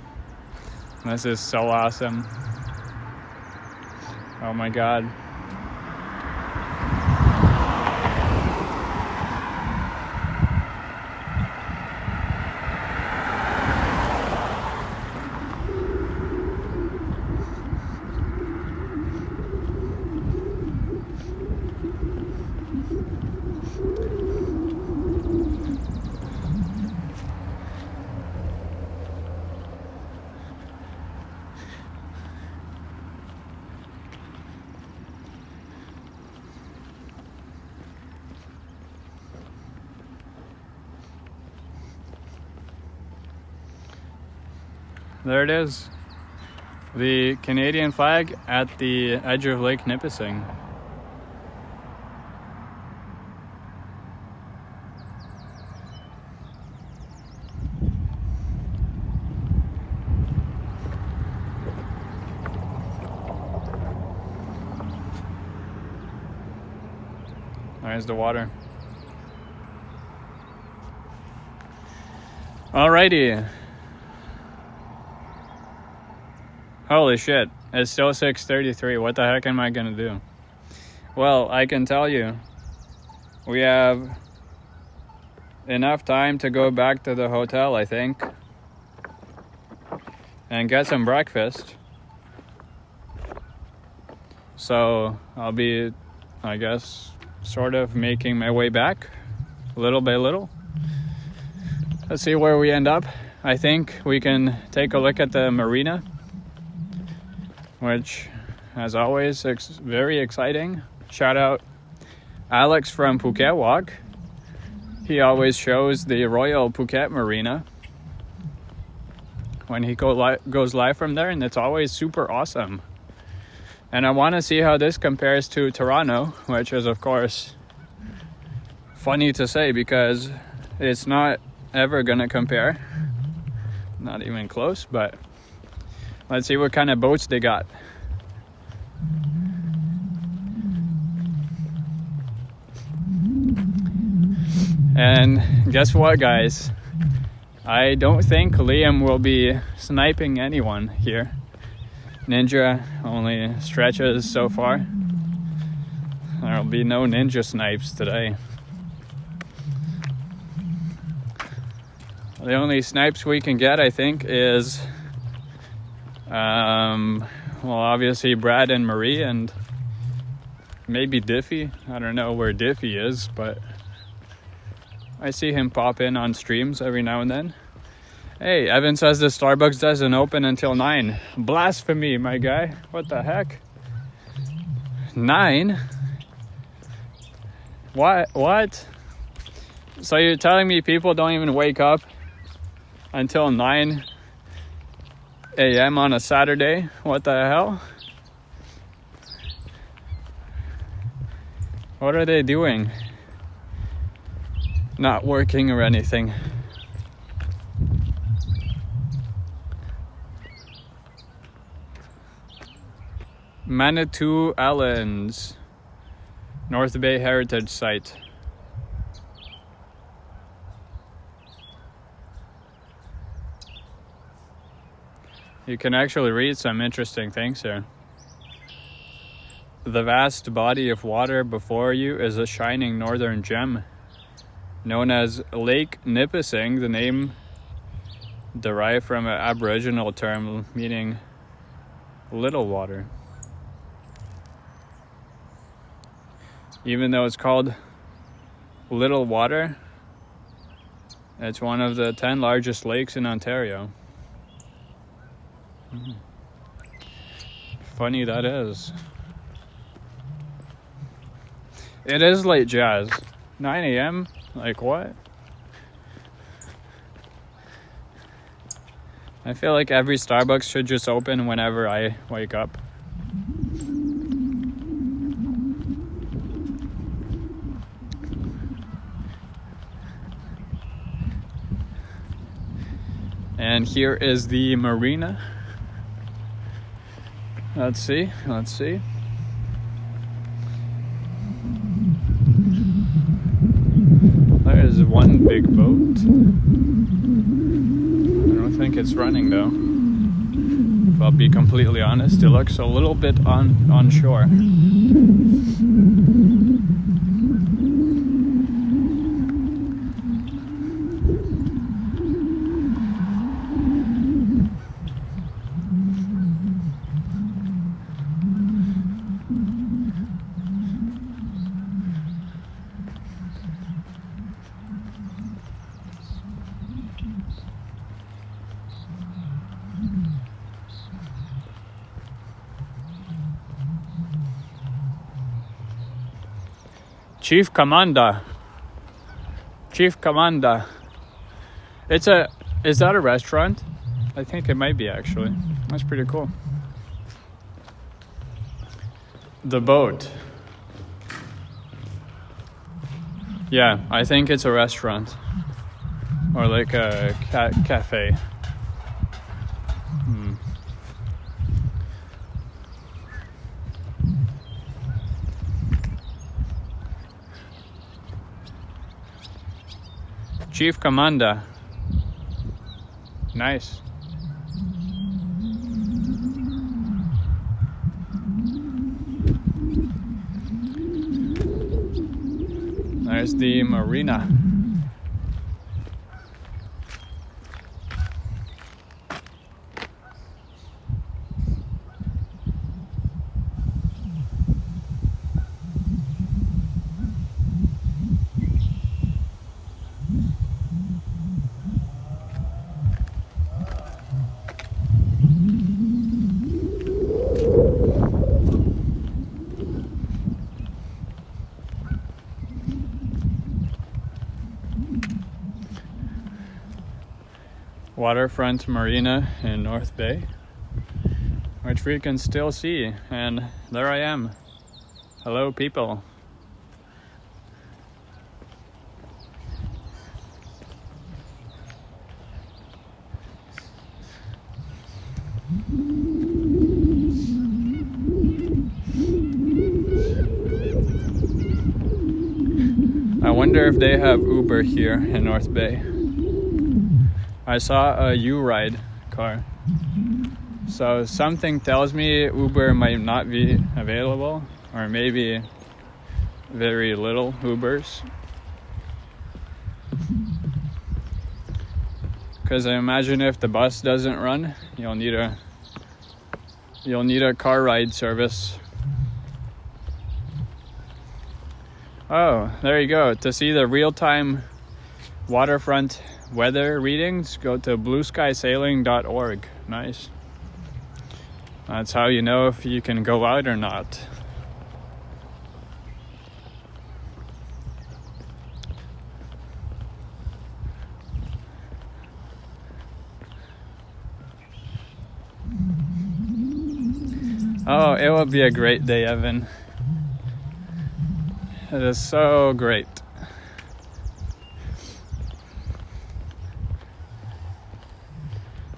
[SPEAKER 1] This is so awesome. Oh my God. There it is. The Canadian flag at the edge of Lake Nipissing. There's the water. Alrighty. Holy shit, it's still 6:33. What the heck am I gonna do? Well, I can tell you, we have enough time to go back to the hotel, I think, and get some breakfast. So I'll be, I guess, sort of making my way back, little by little. Let's see where we end up. I think we can take a look at the marina, which, as always, very exciting. Shout out Alex from Phuket Walk. He always shows the Royal Phuket Marina when he goes live from there, and it's always super awesome. And I want to see how this compares to Toronto, which is, of course, funny to say because it's not ever going to compare. Not even close, but let's see what kind of boats they got. And guess what, guys? I don't think Liam will be sniping anyone here. Ninja only stretches so far. There'll be no ninja snipes today. The only snipes we can get, I think, is well, obviously Brad and Marie, and maybe Diffie. I don't know where Diffie is, but I see him pop in on streams every now and then. Hey, Evan says the Starbucks doesn't open until 9. Blasphemy, my guy. What the heck? 9? What? So you're telling me people don't even wake up until 9 a.m. on a Saturday? What the hell? What are they doing? Not working or anything. Manitou Islands, North Bay Heritage Site. You can actually read some interesting things here. The vast body of water before you is a shining northern gem, known as Lake Nipissing. The name derived from an Aboriginal term meaning little water. Even though it's called Little Water, it's one of the 10 largest lakes in Ontario. Funny that is. It is late jazz. 9 a.m.? Like what? I feel like every Starbucks should just open whenever I wake up. And here is the marina. Let's see. There is one big boat. I don't think it's running though. If I'll be completely honest, it looks a little bit on shore. Chief Commander. Is that a restaurant? I think it might be actually. That's pretty cool. The boat. Yeah, I think it's a restaurant. Or like a cafe. Chief Commander. Nice. There's the marina. Waterfront marina in North Bay, which we can still see, and there I am. Hello people. I wonder if they have Uber here in North Bay. I saw a U-Ride car. So something tells me Uber might not be available, or maybe very little Ubers. Because I imagine if the bus doesn't run, you'll need a car ride service. Oh, there you go. To see the real-time waterfront weather readings, go to blueskysailing.org. Nice. That's how you know if you can go out or not. Oh, it will be a great day, Evan. It is so great.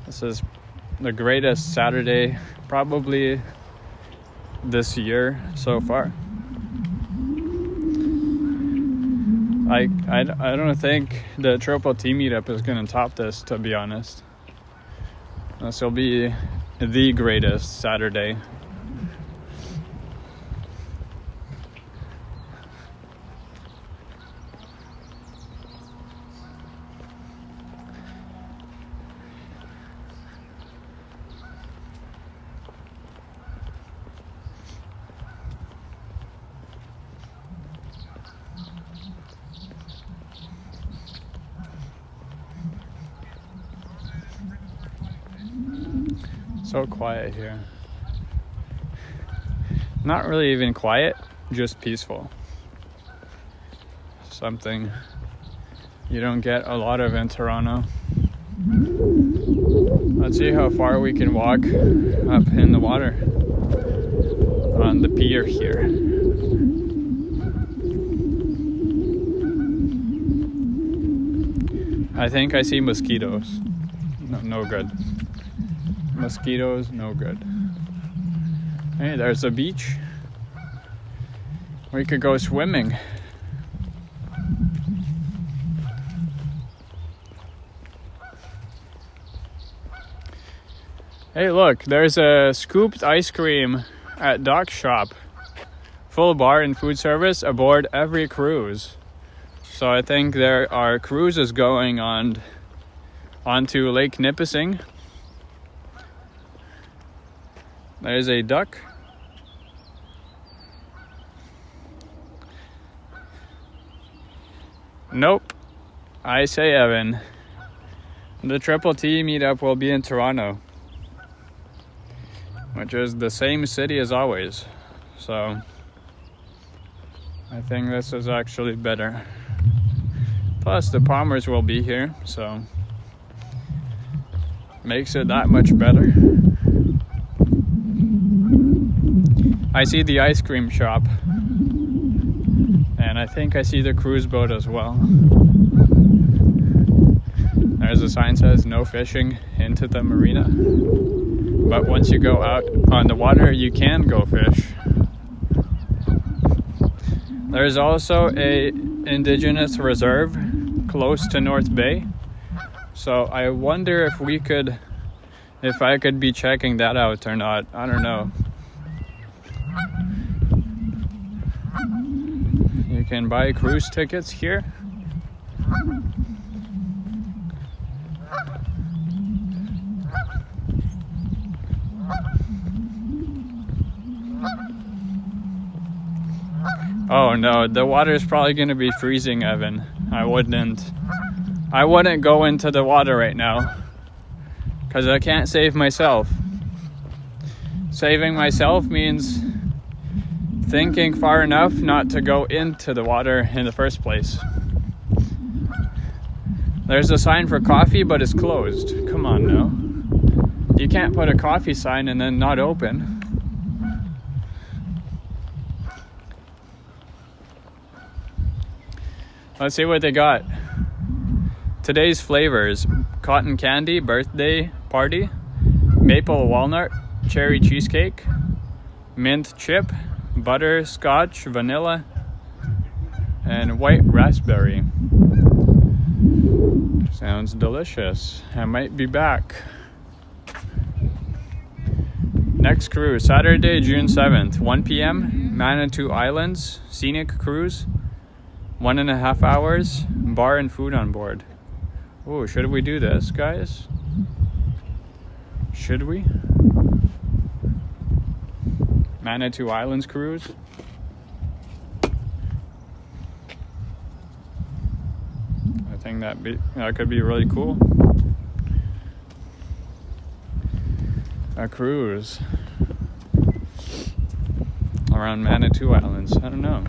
[SPEAKER 1] This is the greatest Saturday probably this year so far. I don't think the Triple T meetup is going to top this, to be honest. This will be the greatest Saturday. So quiet here. Not really even quiet, just peaceful. Something you don't get a lot of in Toronto. Let's see how far we can walk up in the water on the pier here. I think I see mosquitoes. No good. Mosquitoes, no good. Hey, there's a beach. We could go swimming. Hey, look, there's a scooped ice cream at Dock Shop. Full bar and food service aboard every cruise. So I think there are cruises going on onto Lake Nipissing. There's a duck. Nope. I say, Evan, the Triple T meetup will be in Toronto, which is the same city as always. So I think this is actually better. Plus the Palmers will be here, so makes it that much better. I see the ice cream shop, and I think I see the cruise boat as well. There's a sign that says no fishing into the marina, but once you go out on the water you can go fish. There's also a indigenous reserve close to North Bay, so I wonder if I could be checking that out or not. I don't know. You can buy cruise tickets here. Oh no, the water is probably going to be freezing, Evan. I wouldn't go into the water right now because I can't save myself. Saving myself means thinking far enough not to go into the water in the first place. There's a sign for coffee, but it's closed. Come on now. You can't put a coffee sign and then not open. Let's see what they got. Today's flavors: cotton candy, birthday party, maple walnut, cherry cheesecake, mint chip, butterscotch, vanilla, and white raspberry. Sounds delicious. I might be back. Next cruise, Saturday, June 7th, 1 p.m., Manitou Islands, scenic cruise, 1.5 hours, bar and food on board. Oh, should we do this, guys? Should we? Manitou Islands cruise. I think that could be really cool. A cruise around Manitou Islands. I don't know.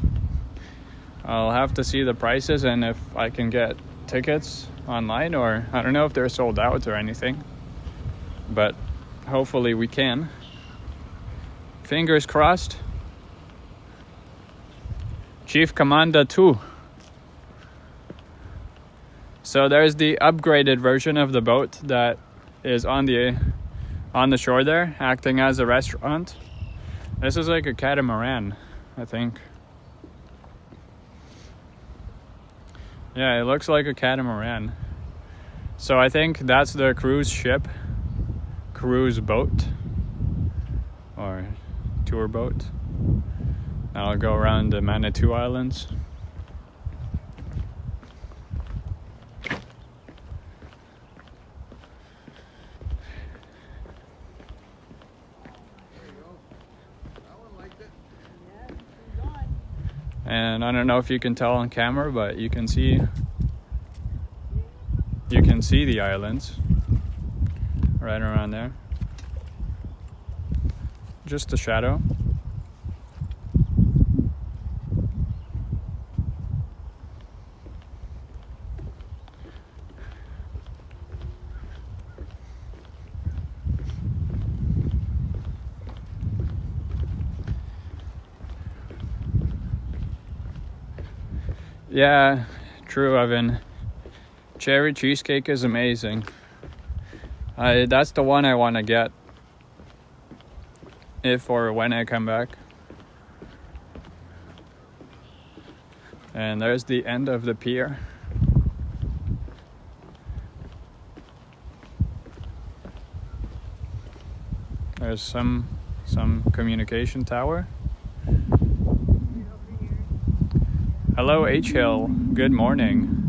[SPEAKER 1] I'll have to see the prices and if I can get tickets online, or I don't know if they're sold out or anything, but hopefully we can. Fingers crossed. Chief Commander 2. So there's the upgraded version of the boat that is on the shore there, acting as a restaurant. This is like a catamaran, I think. Yeah, it looks like a catamaran. So I think that's the cruise ship, cruise boat, or tour boat. I'll go around the Manitou Islands. And I don't know if you can tell on camera, but you can see the islands right around there. Just a shadow. Yeah, true, Evan. Cherry cheesecake is amazing. That's the one I want to get if or when I come back. And there's the end of the pier. There's some communication tower. Hello, H Hill. Good morning.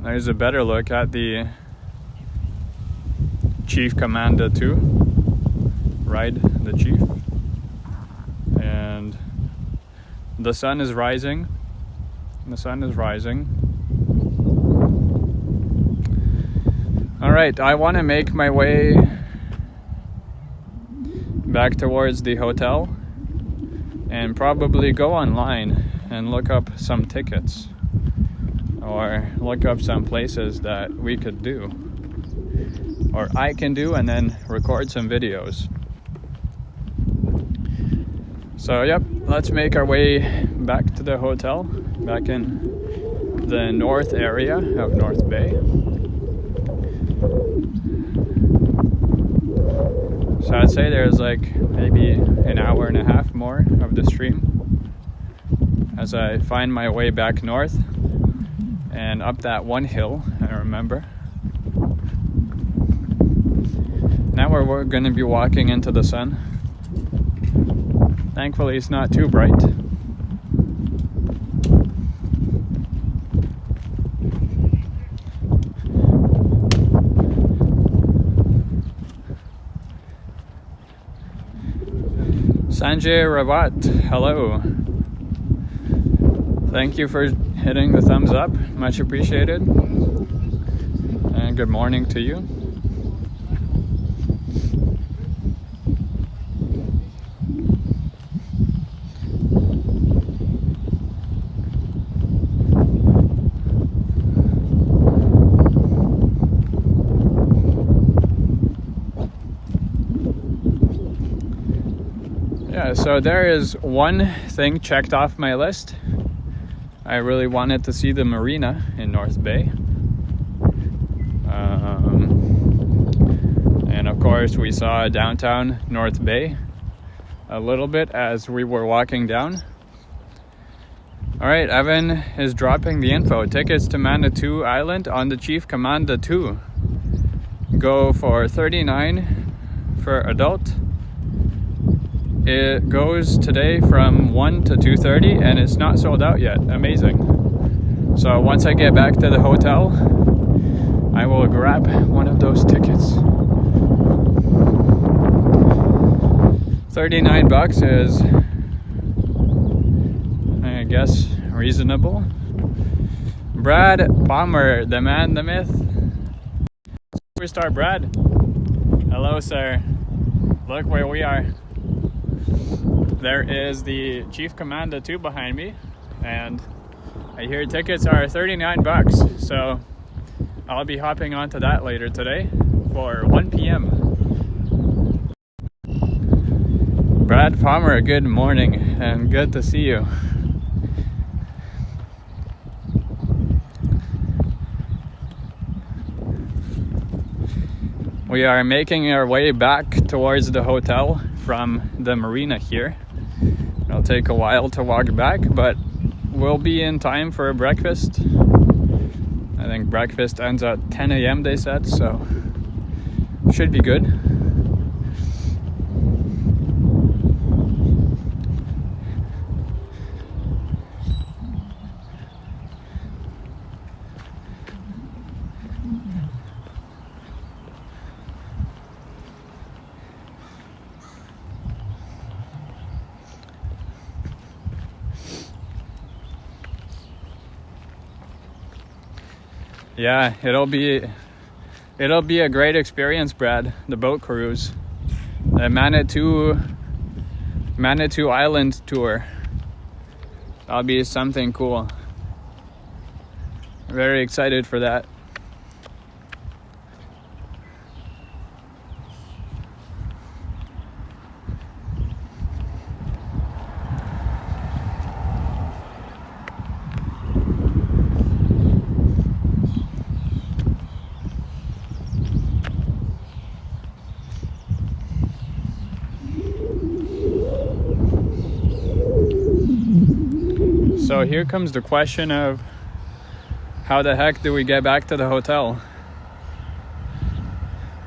[SPEAKER 1] There's a better look at the Chief Commander 2. Ride the Chief. And the sun is rising. The sun is rising. Alright, I want to make my way back towards the hotel and probably go online and look up some tickets or look up some places that we could do or I can do, and then record some videos. So yep, let's make our way back to the hotel, back in the north area of North Bay. So I'd say there's like maybe an hour and a half more of the stream as I find my way back north and up that one hill I remember. Now we're going to be walking into the sun. Thankfully it's not too bright. Sanjay Rawat, hello. Thank you for hitting the thumbs up, much appreciated. And good morning to you. So there is one thing checked off my list. I really wanted to see the marina in North Bay. And of course we saw downtown North Bay a little bit as we were walking down. Alright, Evan is dropping the info. Tickets to Manitou Island on the Chief Commander 2 go for $39 for adult. It goes today from 1 to 2:30 and it's not sold out yet. Amazing. So once I get back to the hotel, I will grab one of those tickets. $39 is, I guess, reasonable. Brad Palmer, the man, the myth. Superstar Brad. Hello, sir. Look where we are. There is the Chief Commander 2 behind me, and I hear tickets are $39, so I'll be hopping onto that later today for 1 p.m. Brad Palmer, good morning, and good to see you. We are making our way back towards the hotel from the marina here. It'll take a while to walk back, but we'll be in time for breakfast. I think breakfast ends at 10 a.m. they said, so should be good. Yeah, it'll be a great experience, Brad. The boat cruise, the Manitou Island tour. That'll be something cool. Very excited for that. So here comes the question of how the heck do we get back to the hotel?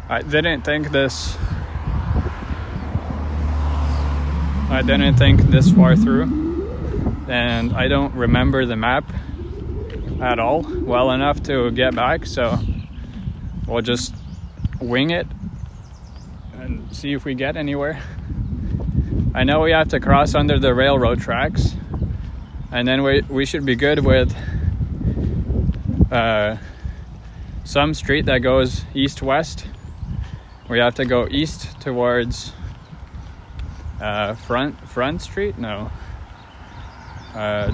[SPEAKER 1] I didn't think this far through, and I don't remember the map at all well enough to get back, so we'll just wing it and see if we get anywhere. I know we have to cross under the railroad tracks, and then we should be good with some street that goes east-west. We have to go east towards Front Street? No.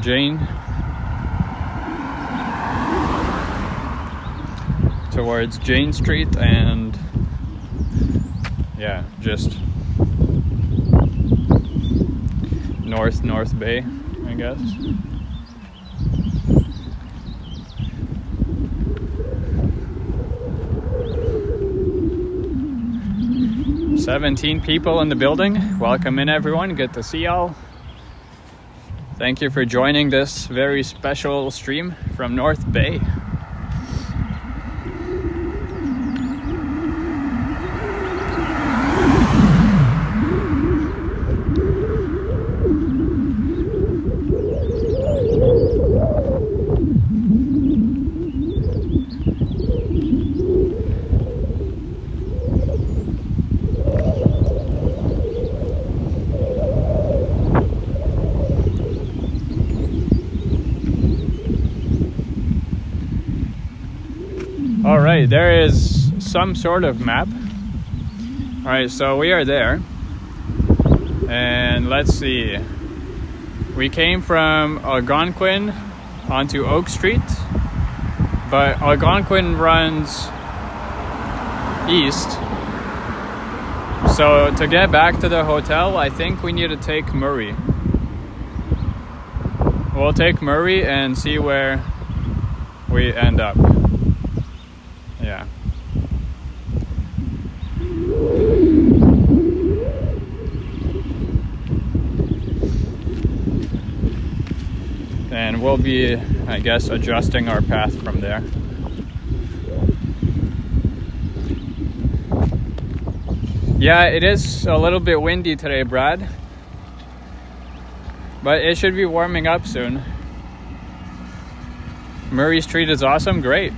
[SPEAKER 1] Jane. Towards Jane Street, and yeah, just North Bay, I guess. "17 people in the building. Welcome in, everyone. Good to see y'all. Thank you for joining this very special stream from North Bay." Alright, there is some sort of map. Alright, so we are there. And let's see. We came from Algonquin onto Oak Street, but Algonquin runs east. So to get back to the hotel, I think we need to take Murray. We'll take Murray and see where we end up. Yeah. And we'll be, I guess, adjusting our path from there. Yeah, it is a little bit windy today, Brad. But it should be warming up soon. Murray Street is awesome, great.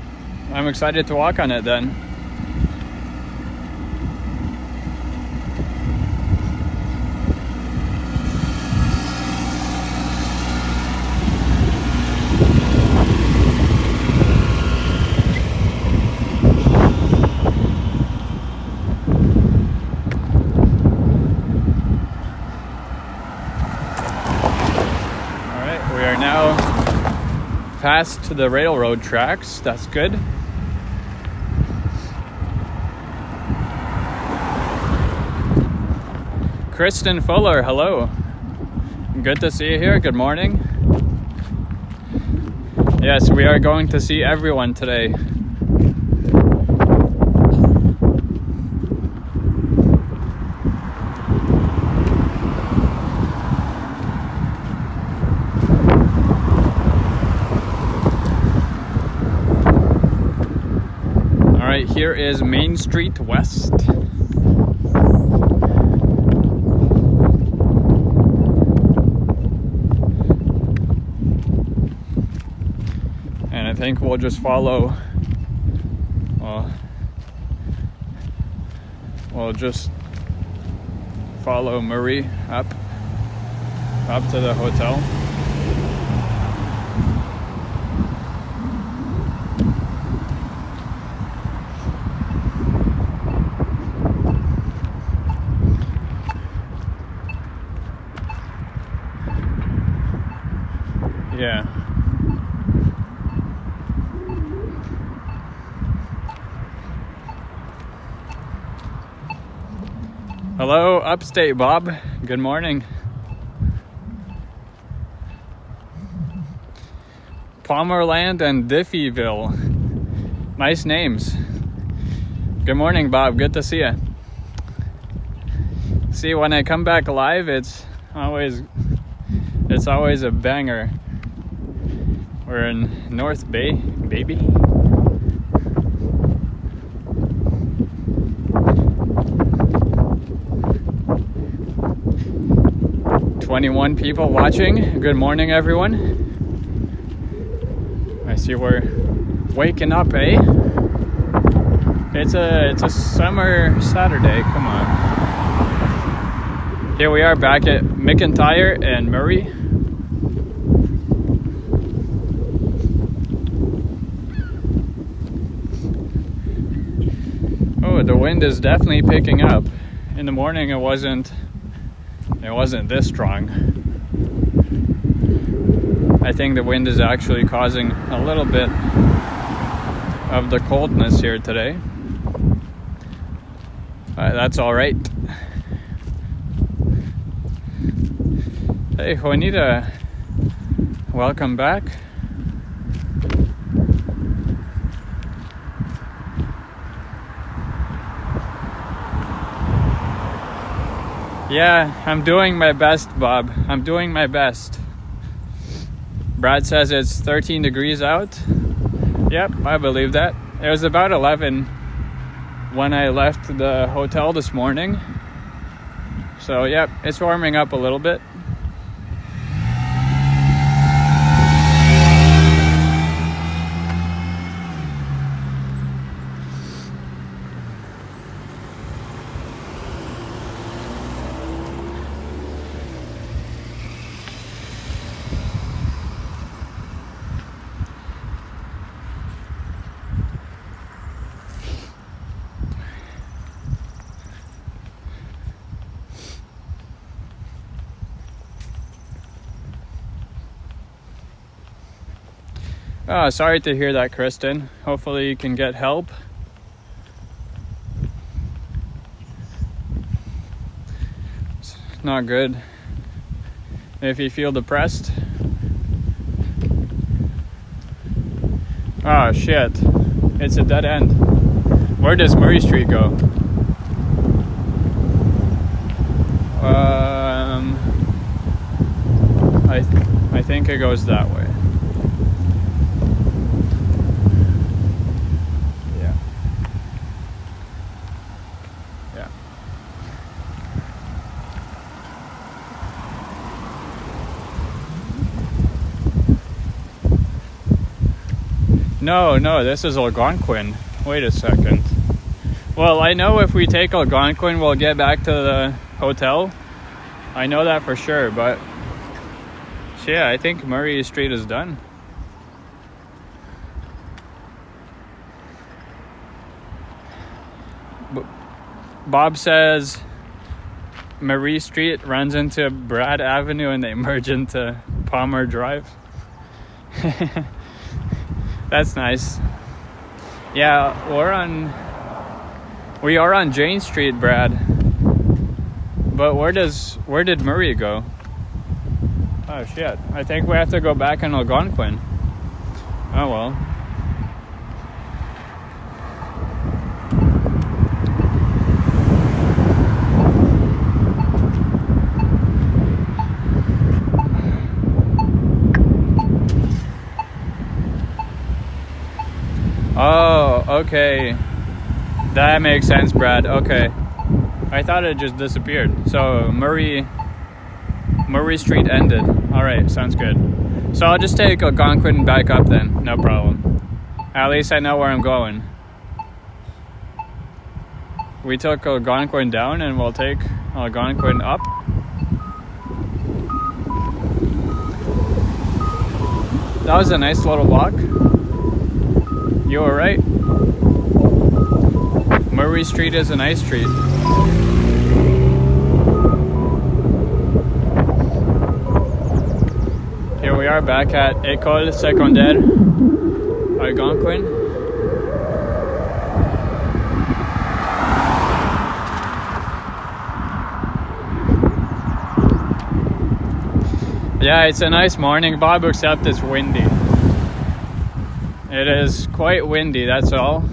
[SPEAKER 1] I'm excited to walk on it then. Alright, we are now past the railroad tracks. That's good. Kristen Fuller, hello. Good to see you here. Good morning. Yes, we are going to see everyone today. All right, here is Main Street West. I think we'll just follow, we'll just follow Murray up to the hotel. Yeah. Hello, Upstate Bob. Good morning. Palmerland and Diffieville. Nice names. Good morning, Bob. Good to see you. See, when I come back live, it's always a banger. We're in North Bay, baby. "21 people watching. Good morning, everyone." I see we're waking up, eh? It's a summer Saturday. Come on. Here we are back at McIntyre and Murray. Oh, the wind is definitely picking up. In the morning it wasn't this strong. I think the wind is actually causing a little bit of the coldness here today. That's all right. Hey, Juanita, welcome back. Yeah, I'm doing my best, Bob. I'm doing my best. Brad says it's 13 degrees out. Yep, I believe that. It was about 11 when I left the hotel this morning. So, yep, it's warming up a little bit. Oh, sorry to hear that, Kristen. Hopefully you can get help. It's not good if you feel depressed. Oh shit, it's a dead end. Where does Murray Street go? I think it goes that way. No, this is Algonquin. Wait a second. Well, I know if we take Algonquin, we'll get back to the hotel. I know that for sure, but yeah, I think Murray Street is done. Bob says Murray Street runs into Brad Avenue and they merge into Palmer Drive. That's nice. Yeah, we are on Jane Street, Brad. But where did Murray go? Oh shit. I think we have to go back on Algonquin. Oh well. Oh, okay. That makes sense, Brad. Okay. I thought it just disappeared. So Murray Street ended. Alright, sounds good. So I'll just take Algonquin back up then. No problem. At least I know where I'm going. We took Algonquin down and we'll take Algonquin up. That was a nice little walk. You alright? Murray Street is a nice street. Here we are back at École Secondaire Algonquin. Yeah, it's a nice morning, Bob, except it's windy. It is quite windy, that's all.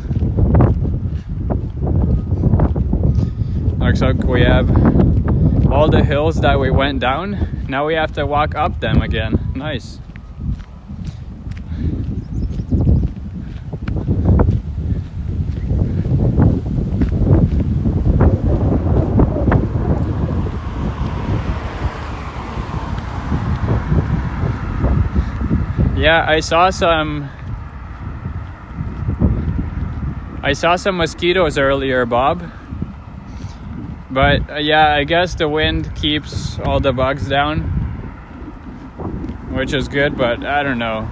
[SPEAKER 1] Looks like we have all the hills that we went down. Now we have to walk up them again. Nice. Yeah, I saw some mosquitoes earlier, Bob. But yeah, I guess the wind keeps all the bugs down, which is good, but I don't know.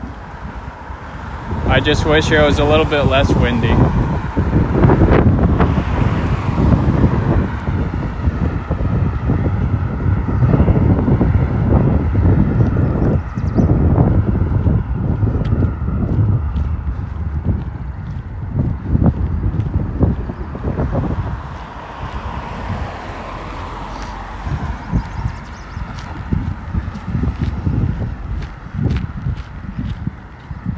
[SPEAKER 1] I just wish it was a little bit less windy.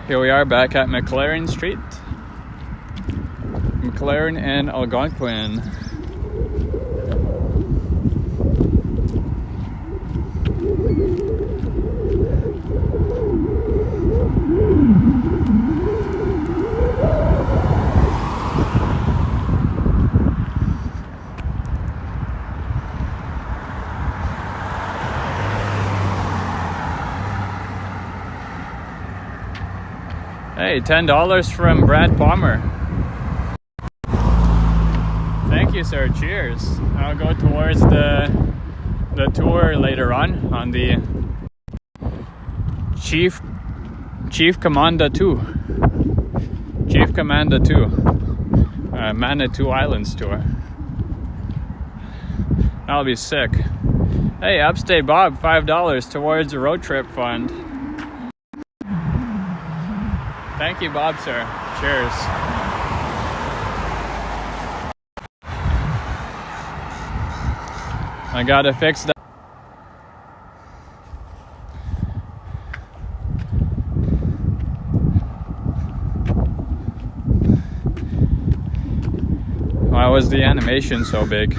[SPEAKER 1] Here we are back at McLaren Street. McLaren and Algonquin. Hey, $10 from Brad Palmer. Thank you, sir. Cheers. I'll go towards the tour later on the Chief Commander 2. Chief Commander 2. Manitou Islands tour. That'll be sick. Hey, Upstate Bob, $5 towards the road trip fund. Thank you, Bob, sir. Cheers. I gotta fix that. Why was the animation so big?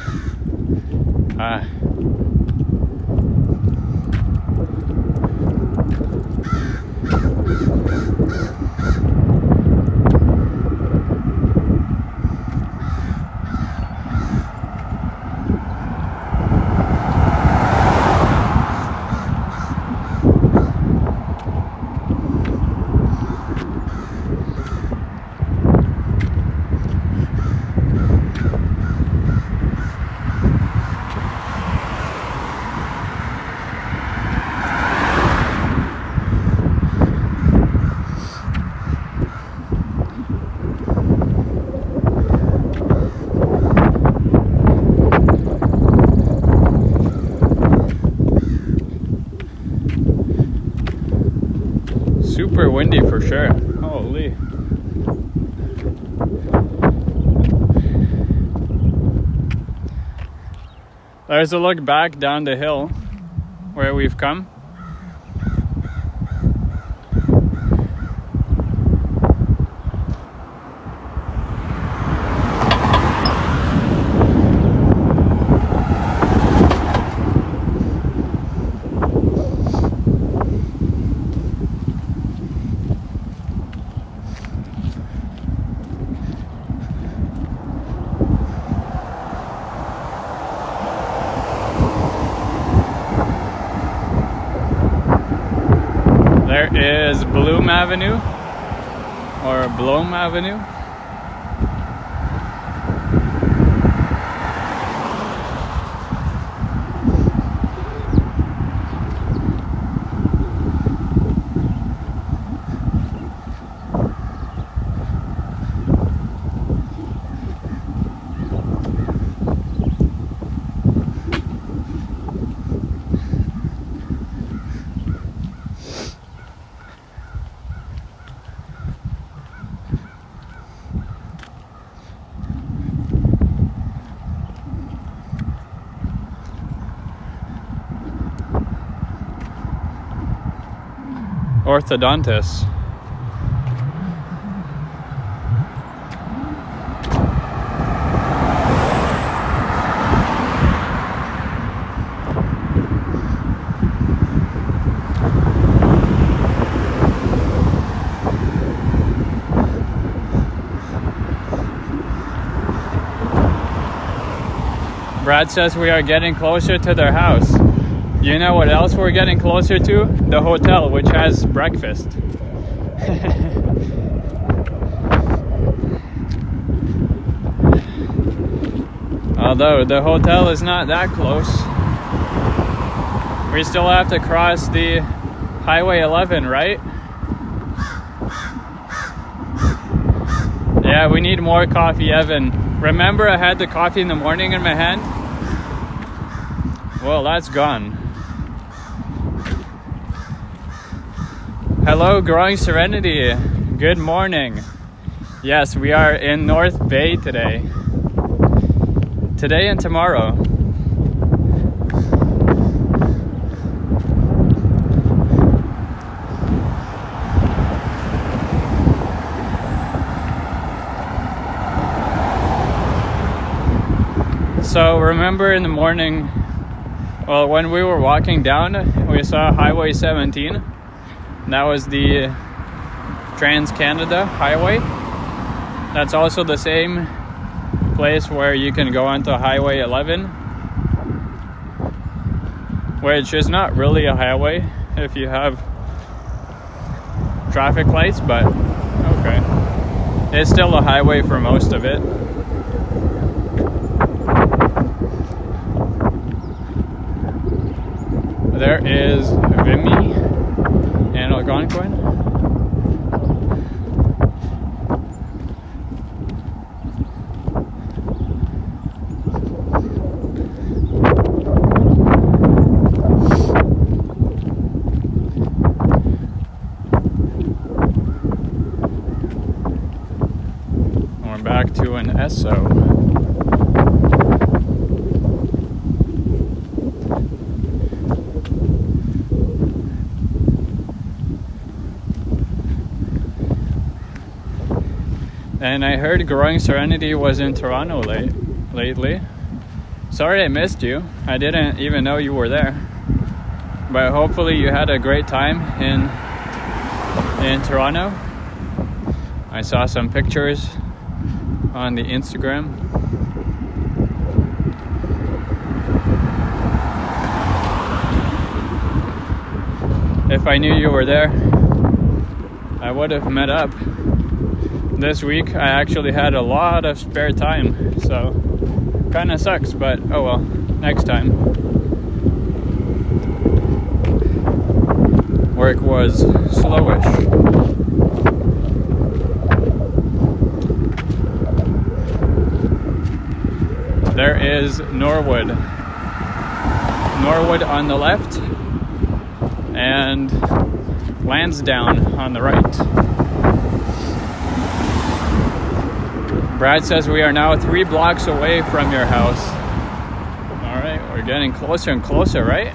[SPEAKER 1] Super windy for sure. Holy. There's a look back down the hill where we've come. There is Bloom Avenue, or Bloom Avenue. Orthodontists. Brad says we are getting closer to their house. You know what else we're getting closer to? The hotel, which has breakfast. Although the hotel is not that close. We still have to cross the Highway 11, right? Yeah, we need more coffee, Evan. Remember I had the coffee in the morning in my hand? Well, that's gone. Hello, Growing Serenity. Good morning. Yes, we are in North Bay today. Today and tomorrow. So remember in the morning, well, when we were walking down, we saw Highway 17. That was the Trans-Canada Highway. That's also the same place where you can go onto Highway 11, which is not really a highway if you have traffic lights, but okay. It's still a highway for most of it. There is Vimy and Algonquin. We're back to an Esso. And I heard Growing Serenity was in Toronto lately. Sorry I missed you. I didn't even know you were there. But hopefully you had a great time in Toronto. I saw some pictures on the Instagram. If I knew you were there, I would have met up. This week I actually had a lot of spare time, so kind of sucks, but oh well, next time. Work was slowish. There is Norwood on the left and Lansdowne on the right. Brad says we are now 3 blocks away from your house. All right, we're getting closer and closer, right?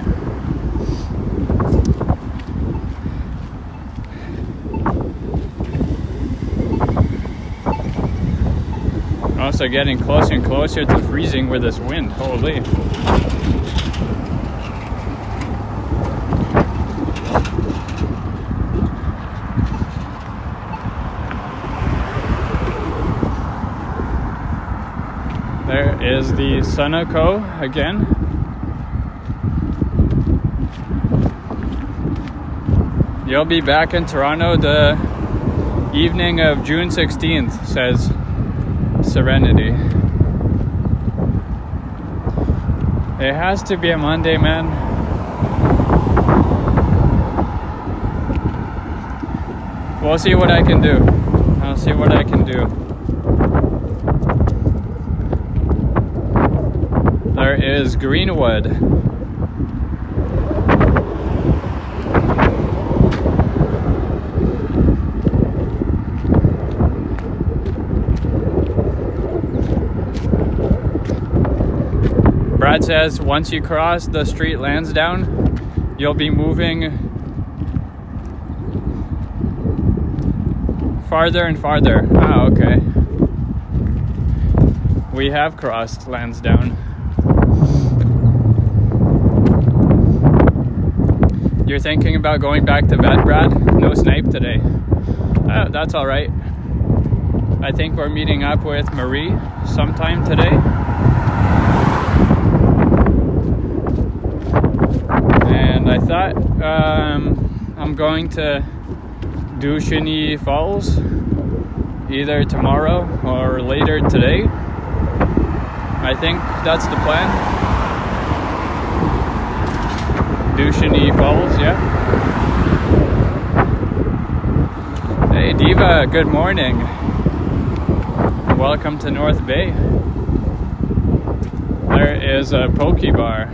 [SPEAKER 1] Also getting closer and closer to freezing with this wind. Holy. There is the Sunoco again. You'll be back in Toronto the evening of June 16th, says Serenity. It has to be a Monday, man. We'll see what I can do. I'll see what I can do. There is Greenwood. Brad says once you cross the street Lansdowne, you'll be moving farther and farther. Oh, okay. We have crossed Lansdowne. You're thinking about going back to bed, Brad? No snipe today. That's all right. I think we're meeting up with Marie sometime today. And I thought I'm going to Dushini Falls either tomorrow or later today. I think that's the plan. Dushini Falls, yeah. Hey Diva, good morning. Welcome to North Bay. There is a poke bar.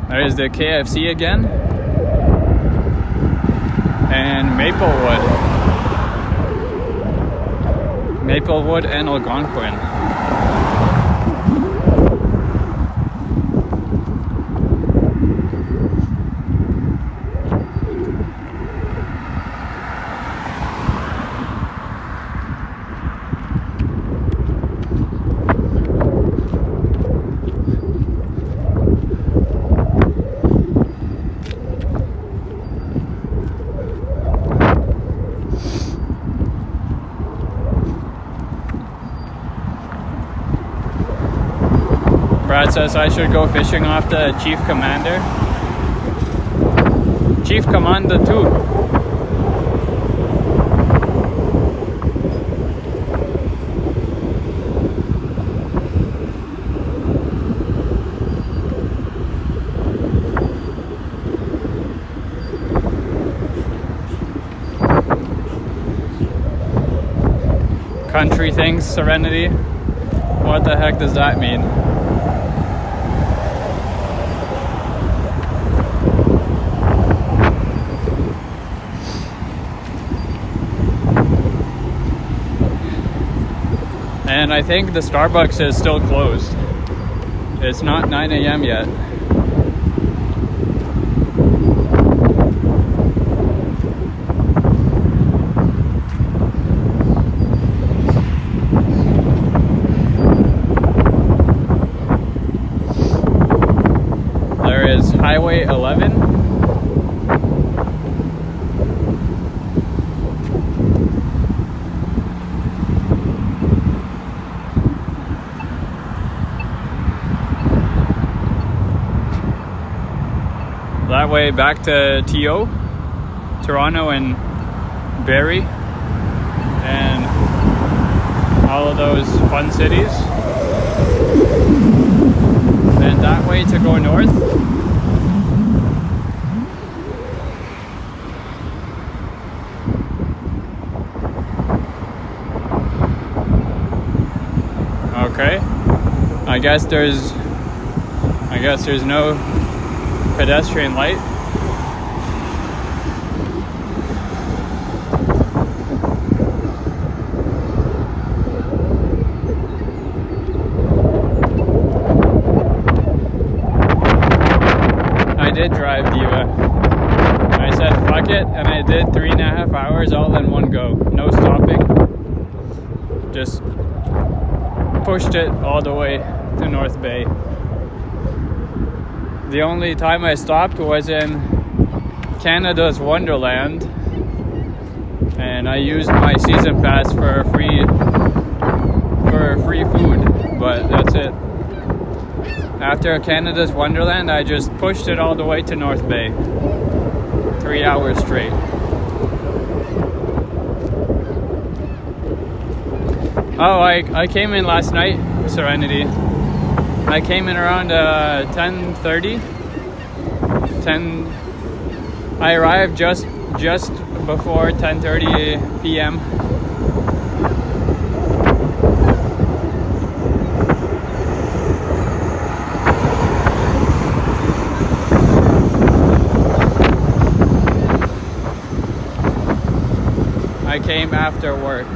[SPEAKER 1] There's the KFC again. And Maplewood and Algonquin. Brad says I should go fishing off the Chief Commander. Chief Commander 2. Country things, Serenity. What the heck does that mean? And I think the Starbucks is still closed. It's not 9 a.m. yet. There is Highway 11. That way back to TO, Toronto and Barrie, and all of those fun cities. And that way to go north. Okay. I guess there's no pedestrian light. I did drive, Diva. I said fuck it, and I did 3.5 hours all in one go. No stopping. Just pushed it all the way to North Bay. The only time I stopped was in Canada's Wonderland, and I used my season pass for free food, but that's it. After Canada's Wonderland, I just pushed it all the way to North Bay. 3 hours straight. Oh, I came in last night, Serenity. I came in around 10:30. I arrived just before 10:30 p.m. I came after work.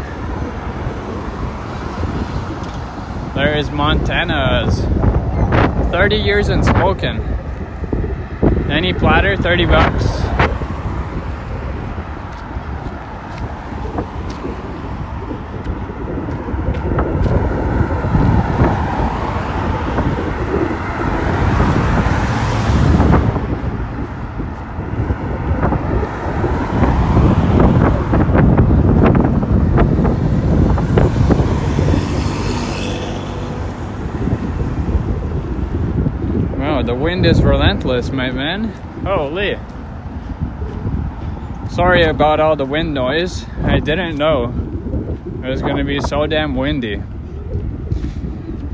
[SPEAKER 1] There is Montana's 30 years in smoking. Any platter, $30. know, the wind is relentless, my man. Holy. Sorry about all the wind noise. I didn't know it was gonna be so damn windy.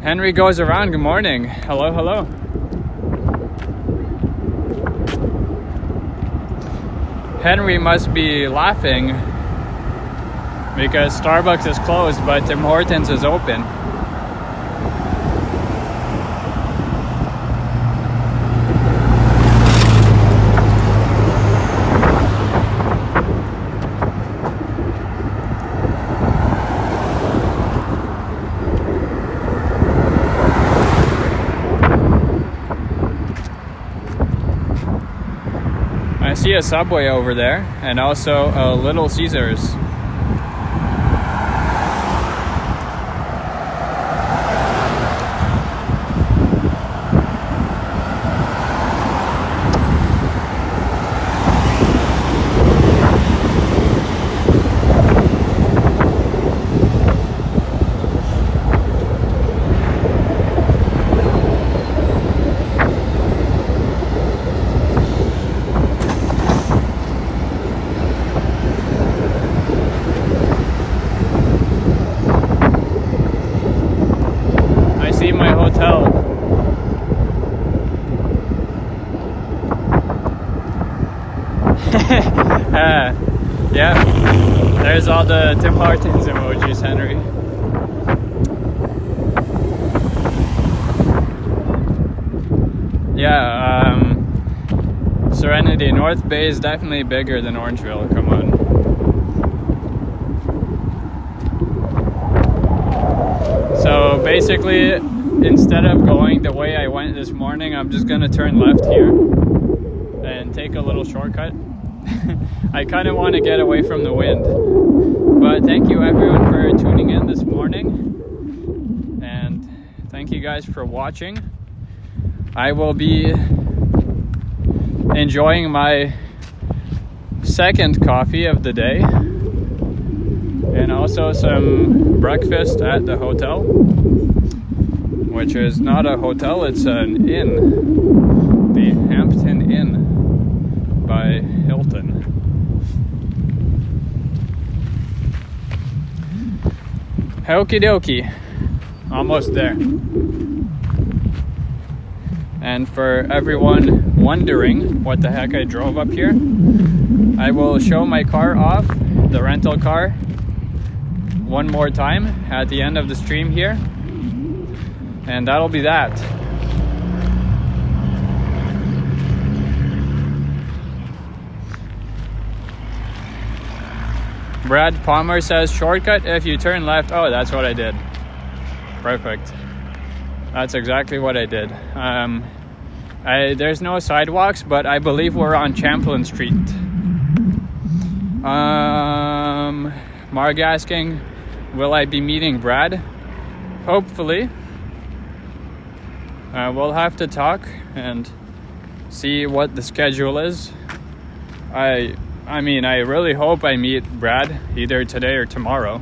[SPEAKER 1] Henry goes around, good morning. Hello, hello. Henry must be laughing because Starbucks is closed, but Tim Hortons is open. I see a Subway over there, and also a Little Caesars. My hotel. Yeah, there's all the Tim Hortons emojis, Henry. Yeah, Serenity. North Bay is definitely bigger than Orangeville, come on. So basically, instead of going the way I went this morning, I'm just gonna turn left here and take a little shortcut. I kind of want to get away from the wind. But thank you everyone for tuning in this morning. And thank you guys for watching. I will be enjoying my second coffee of the day. And also some breakfast at the hotel, which is not a hotel, it's an inn, the Hampton Inn by Hilton. Okie dokie, almost there. And for everyone wondering what the heck I drove up here, I will show my car off, the rental car, one more time at the end of the stream here. And that'll be that. Brad Palmer says shortcut if you turn left. Oh, that's what I did. Perfect. That's exactly what I did. There's no sidewalks, but I believe we're on Champlain Street. Marg asking, will I be meeting Brad? Hopefully. We'll have to talk and see what the schedule is. I mean, I really hope I meet Brad either today or tomorrow.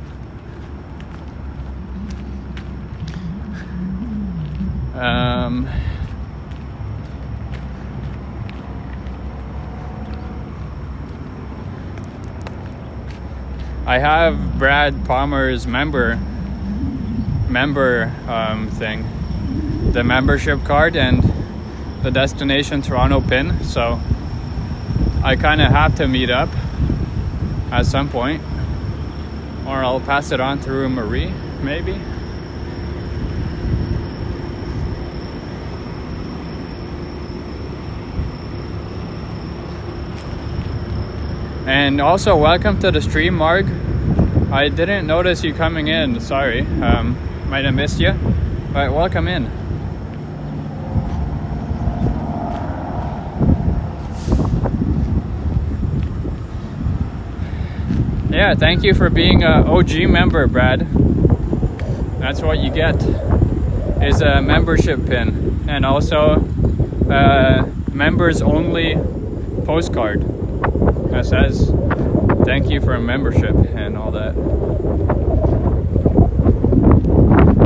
[SPEAKER 1] I have Brad Palmer's member thing, the membership card and the Destination Toronto pin, so I kind of have to meet up at some point, or I'll pass it on through Marie, maybe. And also, welcome to the stream, Marg. I didn't notice you coming in, sorry. Might have missed you, but welcome in. Yeah, thank you for being an OG member, Brad. That's what you get, is a membership pin, and also a members only postcard that says thank you for a membership and all that.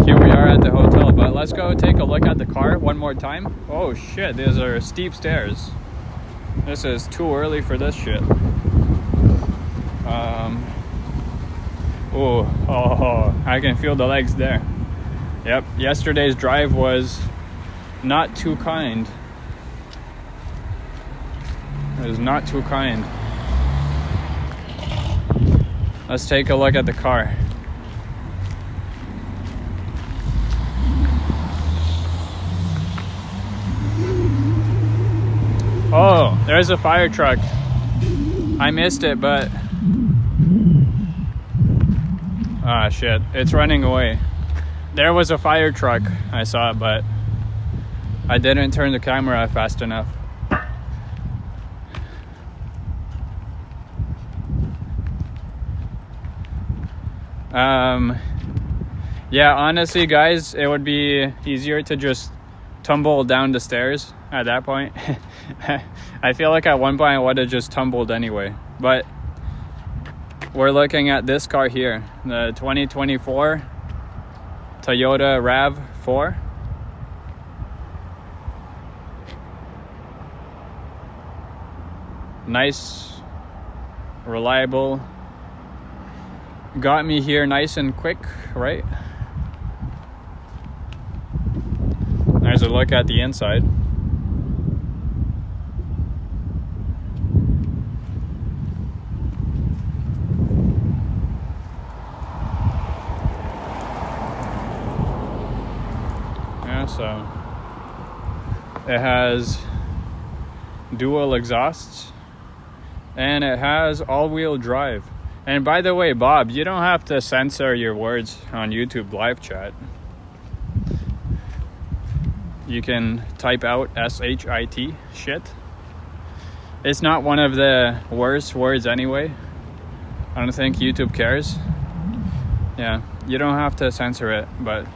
[SPEAKER 1] Here we are at the hotel, but let's go take a look at the car one more time. Oh shit, these are steep stairs. This is too early for this shit. Oh, I can feel the legs there. Yep, yesterday's drive was not too kind. It was not too kind. Let's take a look at the car. Oh, there's a fire truck. I missed it, but... Ah, shit. It's running away. There was a fire truck. I saw it, but I didn't turn the camera fast enough. Yeah, honestly, guys, it would be easier to just tumble down the stairs at that point. I feel like at one point I would have just tumbled anyway, but we're looking at this car here, the 2024 Toyota RAV4. Nice, reliable, got me here nice and quick, right? There's a look at the inside. Yeah, so it has dual exhausts and it has all-wheel drive. And by the way, Bob, you don't have to censor your words on YouTube live chat. You can type out S-H-I-T, shit. It's not one of the worst words anyway. I don't think YouTube cares. Yeah, you don't have to censor it, but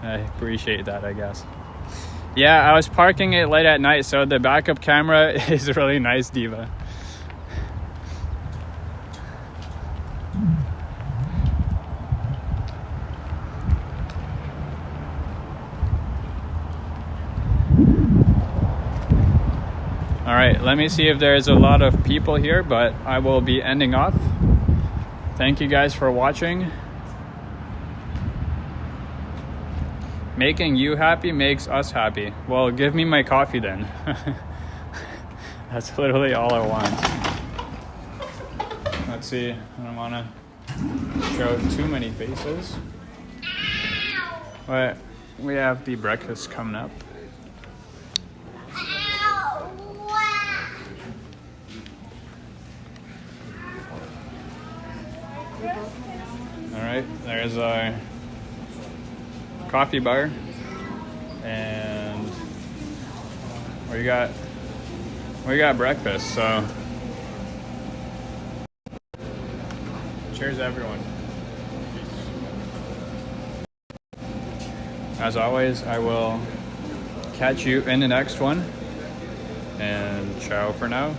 [SPEAKER 1] I appreciate that, I guess. Yeah, I was parking it late at night, so the backup camera is really nice, Diva. All right, let me see if there's a lot of people here, but I will be ending off. Thank you guys for watching. Making you happy makes us happy. Well, give me my coffee then. That's literally all I want. Let's see, I don't want to show too many faces. But we have the breakfast coming up. Alright, there's our coffee bar, and we got breakfast, so cheers everyone. As always, I will catch you in the next one, and ciao for now.